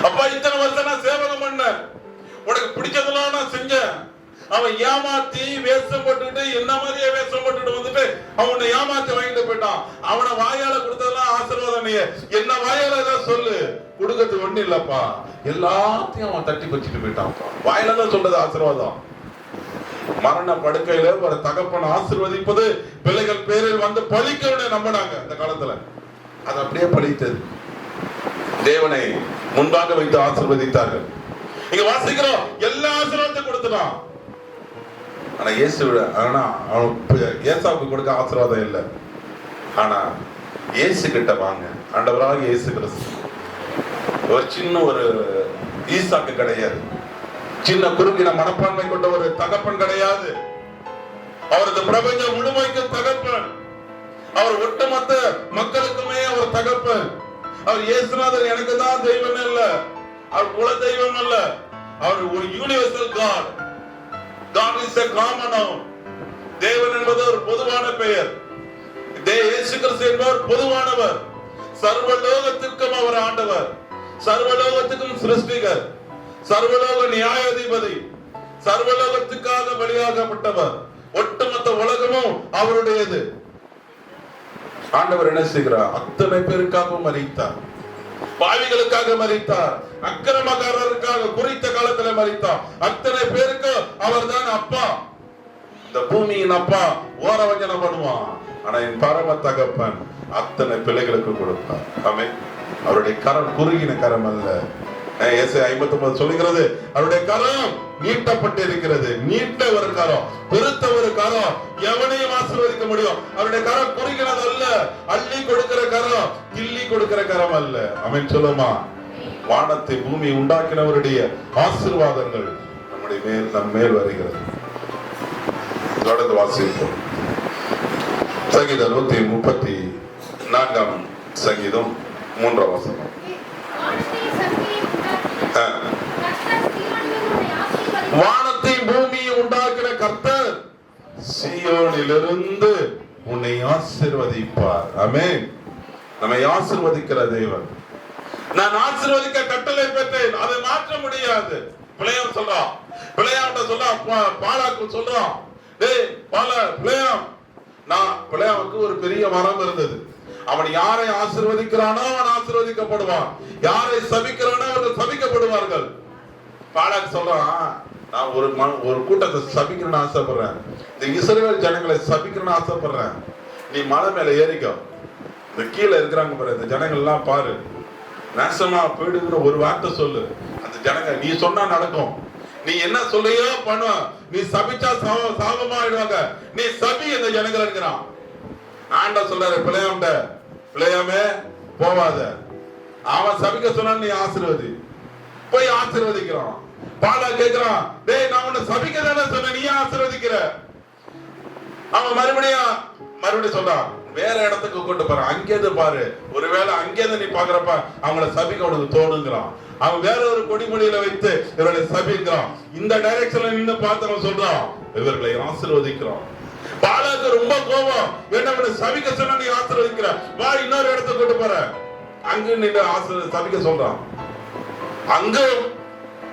அப்பா இத்தனை வருஷம் நான் சேவகம் பண்ண, உனக்கு பிடிச்சதெல்லாம் நான் செஞ்சேன். அவன் ஏமாத்தி வேஷம் போட்டுட்டு, என்ன மாதிரியே வேஷம் போட்டுட்டு வந்துட்டு அவனை ஏமாத்தி வாங்கிட்டு போயிட்டான். அவனை வாயால கொடுத்ததெல்லாம் ஆசீர்வாதம். நீ என்ன வாயால ஏதாவது சொல்லு, கொடுக்கறது ஒண்ணு இல்லப்பா. எல்லாத்தையும் அவன் தட்டி வச்சுட்டு போயிட்டான். வாயில தான் சொல்றது ஆசீர்வாதம். மரண படுக்கையில ஒரு தகப்பன் ஆசீர்வதிப்பது பிள்ளைகள் பேரில் வந்து பலிக்க நம்பினாங்க அந்த காலத்துல. அது அப்படியே பலித்தது. தேவனை முன்பாக வைத்து ஆசீர்வதித்தார்கள். இங்க வாசிக்கிறோம், எல்லா ஆசீர்வாதத்தையும் கொடுத்துட்டான். ஆனா ஏசாவுக்கு கொடுக்க ஆசீர்வாதம் இல்லை. ஆனா இயேசு கிட்ட வாங்க, ஆண்டவராக இயேசு கிறிஸ்து ஒரு சின்ன ஒரு ஈசாக்கு கிடையாது. சின்ன குறுகின மனப்பான்மை கொண்ட ஒரு தகப்பன் கிடையாது. அவரது பிரபஞ்சம் முழுமைக்கு தகப்பன். அவர் ஒட்டுமொத்த மக்களுக்குமே அவர் தகப்பன். அவர் இயேசுநாதர் எனக்கு தான் தெய்வம் இல்ல, அவர் குல தெய்வம் அல்ல, அவர் ஒரு universal God. God is a common noun. தேவன் என்பது ஒரு பொதுவான பெயர். இயேசு கிறிஸ்து என்பவர் பொதுவானவர். சர்வலோகத்திற்கும் அவர் ஆண்டவர், சர்வலோகத்துக்கும் சிருஷ்டிகர், சர்வலோக நியாயாதிபதி, சர்வலோகத்துக்காக பலியாகப்பட்டவர். ஒட்டுமொத்த உலகமும் அவருடையது. ஆண்டவர் என்ன செய்கிறார்? அத்தனை பேருக்காக மரித்தார். பாவிகளுக்காக மரித்தார், அக்கிரமக்காரருக்காக குறித்த காலத்தில் மரித்தார். அத்தனை பேருக்கு அவர் தான் அப்பா. இந்த பூமியின் அப்பா ஓரவஞ்சனம் பண்ணுவான், ஆனா என் பரம தகப்பன் அத்தனை பிள்ளைகளுக்கு கொடுப்பார். ஆமென். அவருடைய கரம் குறுகின கரம் அல்ல, ஏசாயா 59 சொல்லுகிறது, அவருடைய கரம் நீட்டப்பட்டு இருக்கிறது. நீட்ட ஒரு கரம், பெருத்த ஒரு கரம், எவனையும் ஆசீர்வதிக்க முடியும். அவருடைய கரம் குறுகினது அல்ல, அள்ளி கொடுக்கிற கரம், கிள்ளி கொடுக்கிற கரம் அல்ல. ஆமென் சொல்லுமா? வானத்தை பூமி உண்டாக்கினவருடைய ஆசீர்வாதங்கள் நம்முடைய மேல் நம் மேல் வருகிறது. தொடர்ந்து வாசிப்போம். சங்கீதம் 134 சங்கீதம் 3 வசனம். வானத்தை பூமியை உண்டாக்கின கர்த்தர் சீயோனிலிருந்து உன்னை ஆசீர்வதிப்பார். ஆமென். நம்மை ஆசீர்வதிக்கிற தேவன். நான் ஆசீர்வதிக்க கட்டளை பெற்றேன், அதை மாற்ற முடியாது. பிள்ளையாம் சொல்றான், பிள்ளையாம்ட்ட சொல்றான், பாலாக்கு சொல்றான், டேய் பிள்ளையாம், நான் பிள்ளையாமுக்கு ஒரு பெரிய வரம் இருந்தது. அவன் யாரை ஆசீர்வதிக்கிறானோ அவன் ஆசீர்வதிக்கப்படுவான், யாரை சபிக்கிறானோ அவர்கள் சபிக்கப்படுவார்கள். பாலாக்கு சொல்றான், நான் ஒரு கூட்டத்தை சபிக்கணும்னு ஆசைப்படுறேன், இந்த இஸ்ரவேல் ஜனங்களை சபிக்கணும்னு ஆசைப்படுறேன். நீ மலை மேல ஏறிக்கோ, இந்த கீழே இருக்கிறாங்க பாரு, இந்த ஜனங்கள் எல்லாம் பாரு, நாசமா போயிடுங்கிற ஒரு வார்த்தை சொல்லு. அந்த ஜனங்க நீ சொன்னா நடக்கும். நீ என்ன சொல்லையோ பண்ணுவ. நீ சபிச்சா சாபமா ஆயிடுவாங்க. நீ சபி இந்த ஜனங்கள் இருக்கிறான். ஆண்டா சொல்றாரு பிள்ளையாம்ட, பிள்ளையாமே போவாத, அவன் சபிக்க சொன்னா நீ ஆசீர்வதி. போய் ஆசீர்வதிக்கிறான். பாலா கேட்கிறான், டேய் நான் உன்னை சபிக்க தானே சொன்ன, நீ ஆசீர்வதிக்கிற. அவன் மறுபடியும் சொல்றான், வேற இடத்துக்கு கொண்டு போறான், அங்கேருந்து பாரு, ஒருவேளை அங்கேருந்து நீ பாக்குறப்ப அவங்கள சபிக்க உனக்கு தோணுங்கிறான். அவன் வேற ஒரு கொடிமொழியில வைத்து இவர்களை சபிக்கிறான். இந்த டைரக்ஷன்ல நின்று பார்த்தவன் சொல்றான், இவர்களை ஆசீர்வதிக்கிறான். பாலாக்கு ரொம்ப கோபம், என்ன சபிக்க சொன்னா நீ ஆசீர்வதிக்கிற, வா இன்னொரு இடத்துக்கு கொண்டு போற. அங்க நின்று சபிக்க சொல்றான். அங்க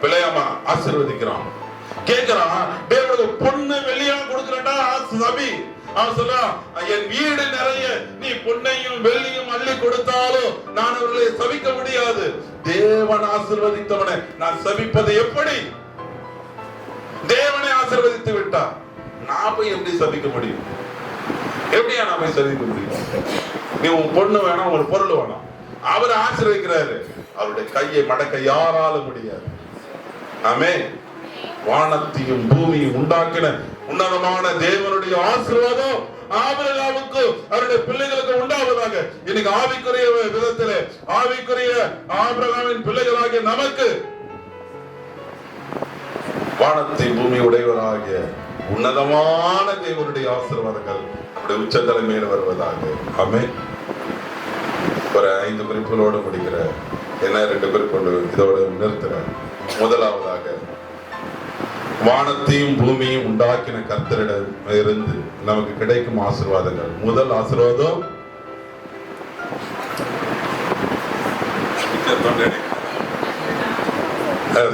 பிள்ளையாமா ஆசீர்வதிக்கிறான். கேட்கிறான், தேவனுக்கு பொண்ணு வெள்ளியும் கொடுக்கிறா சபி. அவன் சொல்றான், என் வீடு நிறைய நீ பொன்னையும் வெள்ளியும் அள்ளி கொடுத்தாலும் நான் அவர்களை சபிக்க முடியாது. தேவன் ஆசீர்வதித்தவனை நான் சபிப்பது எப்படி? தேவனை ஆசீர்வதித்து விட்டார், நான் போய் எப்படி சபிக்க முடியும்? எப்படியா நான் போய் சபிக்க முடியும்? நீ உன் பொண்ணு வேணாம், உன் பொருள் வேணாம், அவர் ஆசீர்வதிக்கிறாரு, அவருடைய கையை மடக்க யாராலும் முடியாது. ஆமென். வானத்தையும் பூமியும் உண்டாக்கின உன்னதமான தேவனுடைய ஆசீர்வாதம் ஆபிரகாமுக்கு அவருடைய பிள்ளைகளுக்கு உண்டாவதாக. இன்னைக்கு ஆவிக்குரிய விதத்திலே ஆவிக்குரிய ஆபிரகாமின் பிள்ளைகளாகிய நமக்கு வானத்தை பூமி உடையவராகிய உன்னதமான தேவனுடைய ஆசீர்வாதங்கள் நம்முடைய உச்சத்தலை மேல் வருவதாக. ஆமென். ஒரு 5 குறிப்புகளோடு முடிக்கிற, என்ன 2 குறிப்பு இதோடு நிறுத்துறேன். முதலாவதாக, வானத்தையும் பூமியும் உண்டாக்கின கர்த்தரிடம் இருந்து நமக்கு கிடைக்கும் ஆசீர்வாதங்கள். முதல் ஆசீர்வாதம்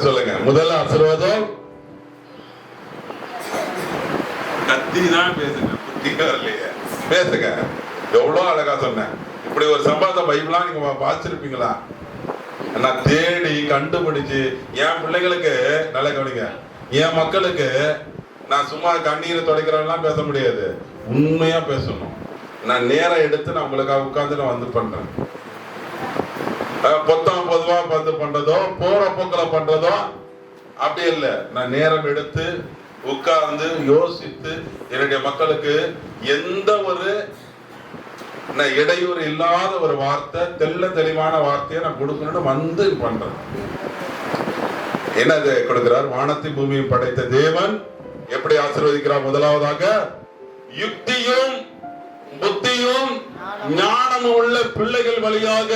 சொல்லுங்க. முதல் ஆசீர்வாதம் கத்திதான் பேசுங்க, புத்தியா இல்லையா? பேசுங்க. எவ்வளவு அழகா சொன்னேன். இப்படி ஒரு சம்பாத பைபிளா நீங்க வாசிச்சிருப்பீங்களா? நான் தேடி கண்டுபிடிச்சு என் பிள்ளைகளுக்கு, நல்ல கவனிங்க, என் மக்களுக்கு நான் சும்மா கண்ணீரை துடைக்கிறவெல்லாம் பேச முடியாது, உண்மையா பேசணும். நான் நேரம் எடுத்து நான் உங்களுக்காக உட்கார்ந்து நான் வந்து பண்றேன். பொத்தாம் பொதுவா வந்து பண்றதோ போற போக்கில பண்றதோ அப்படி இல்லை. நான் நேரம் எடுத்து உட்கார்ந்து யோசித்து என்னுடைய மக்களுக்கு எந்த ஒரு இடையூறு இல்லாத ஒரு வார்த்தை, தெல்ல தெளிவான வார்த்தையை நான் கொடுக்கணும்னு வந்து பண்றேன். என்னது கொடுக்கிறார்? வானத்தை பூமியும் படைத்த தேவன் எப்படி ஆசீர்வதிக்கிறார்? முதலாவதாக, யுக்தியும் புத்தியும் ஞானமும் உள்ள பிள்ளைகள் வழியாக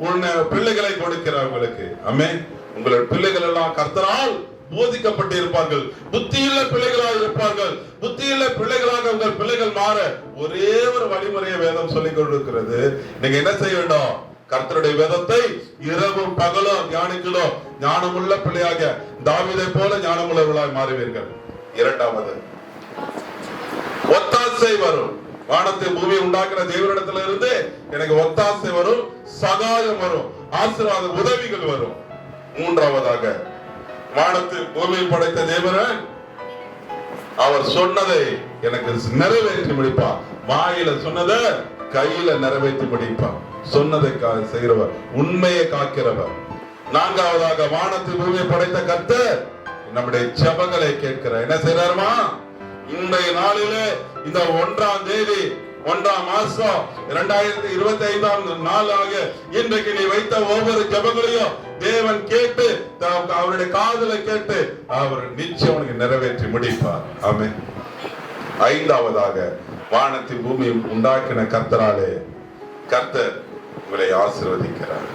உன்னை பிள்ளைகளை கொடுக்கிறார் உங்களுக்கு. ஆமென். உங்களுடைய பிள்ளைகள் எல்லாம் கர்த்தரால் போதிக்கப்பட்டு இருப்பார்கள், புத்தியுள்ள பிள்ளைகளாக இருப்பார்கள். புத்தியுள்ள பிள்ளைகளாக உங்கள் பிள்ளைகள் மாற ஒரே ஒரு வழிமுறையை வேதம் சொல்லிக் கொடுக்கிறது. நீங்க என்ன செய்ய வேண்டும்? கர்த்தருடைய வேதத்தை இரவும் பகலும் தியானிக்கணும். ஞானமுள்ள பிள்ளையாக தாவீதை போல ஞானமுள்ளவர்களாக மாறுவீர்கள். இரண்டாவது, ஒத்தாசை வரும். வானத்தை பூமியை உண்டாக்குற தேவனிடத்துல இருந்து எனக்கு ஒத்தாசை வரும், சகாயம் வரும், ஆசீர்வாத உதவிகள் வரும். மூன்றாவதாக, வானத்தை பூமியை படைத்த தேவன் அவர் சொன்னதை எனக்கு நிறைவேற்றி முடிப்பார். வாயில சொன்னதை கையில நிறைவேற்றி முடிப்பார். சொன்னதை செய்கிறவர், உண்மையை காக்கிறவர். நான்காவதாக வானத்தை பூமியை படைத்த கர்த்தர் நம்முடைய ஜெபங்களை கேட்கிறார். என்ன செய்யறாருமா? இன்றைய நாளிலே இந்த 1ஆம் தேதி 1ஆம் மாசம் 2025 நாளாக இன்றைக்கு நீ வைத்த ஒவ்வொரு ஜெபங்களையும் தேவன் கேட்டு அவருடைய காதுல கேட்டு அவர் நிச்சயம் உனக்கு நிறைவேற்றி முடிப்பார். ஆமென். ஐந்தாவதாக வானத்தின் பூமியை உண்டாக்கின கர்த்தராலே கர்த்தர் உங்களை ஆசீர்வதிக்கிறார்.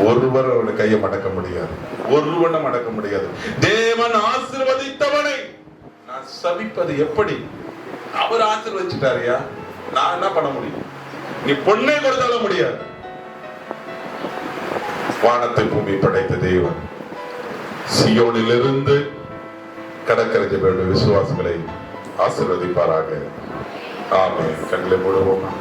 ஒருவர் அவருடைய கையை மடக்க முடியாது, ஒருவனை மடக்க முடியாது. தேவன் ஆசீர்வதித்தவனை நான் சபிப்பது எப்படி? அவர் ஆசீர்வதிச்சிட்டாரியா, நான் என்ன பண்ண முடியும்? நீ பொண்ணை கொடுத்தாலும் முடியாது. வானத்தை பூமி படைத்த தேவன் சியோனிலிருந்து கடற்கரை ஜெபங்களுடைய விசுவாசிகளை ஆசீர்வதிப்பாராக. ஆமென். கண்களை மூடுவோமா?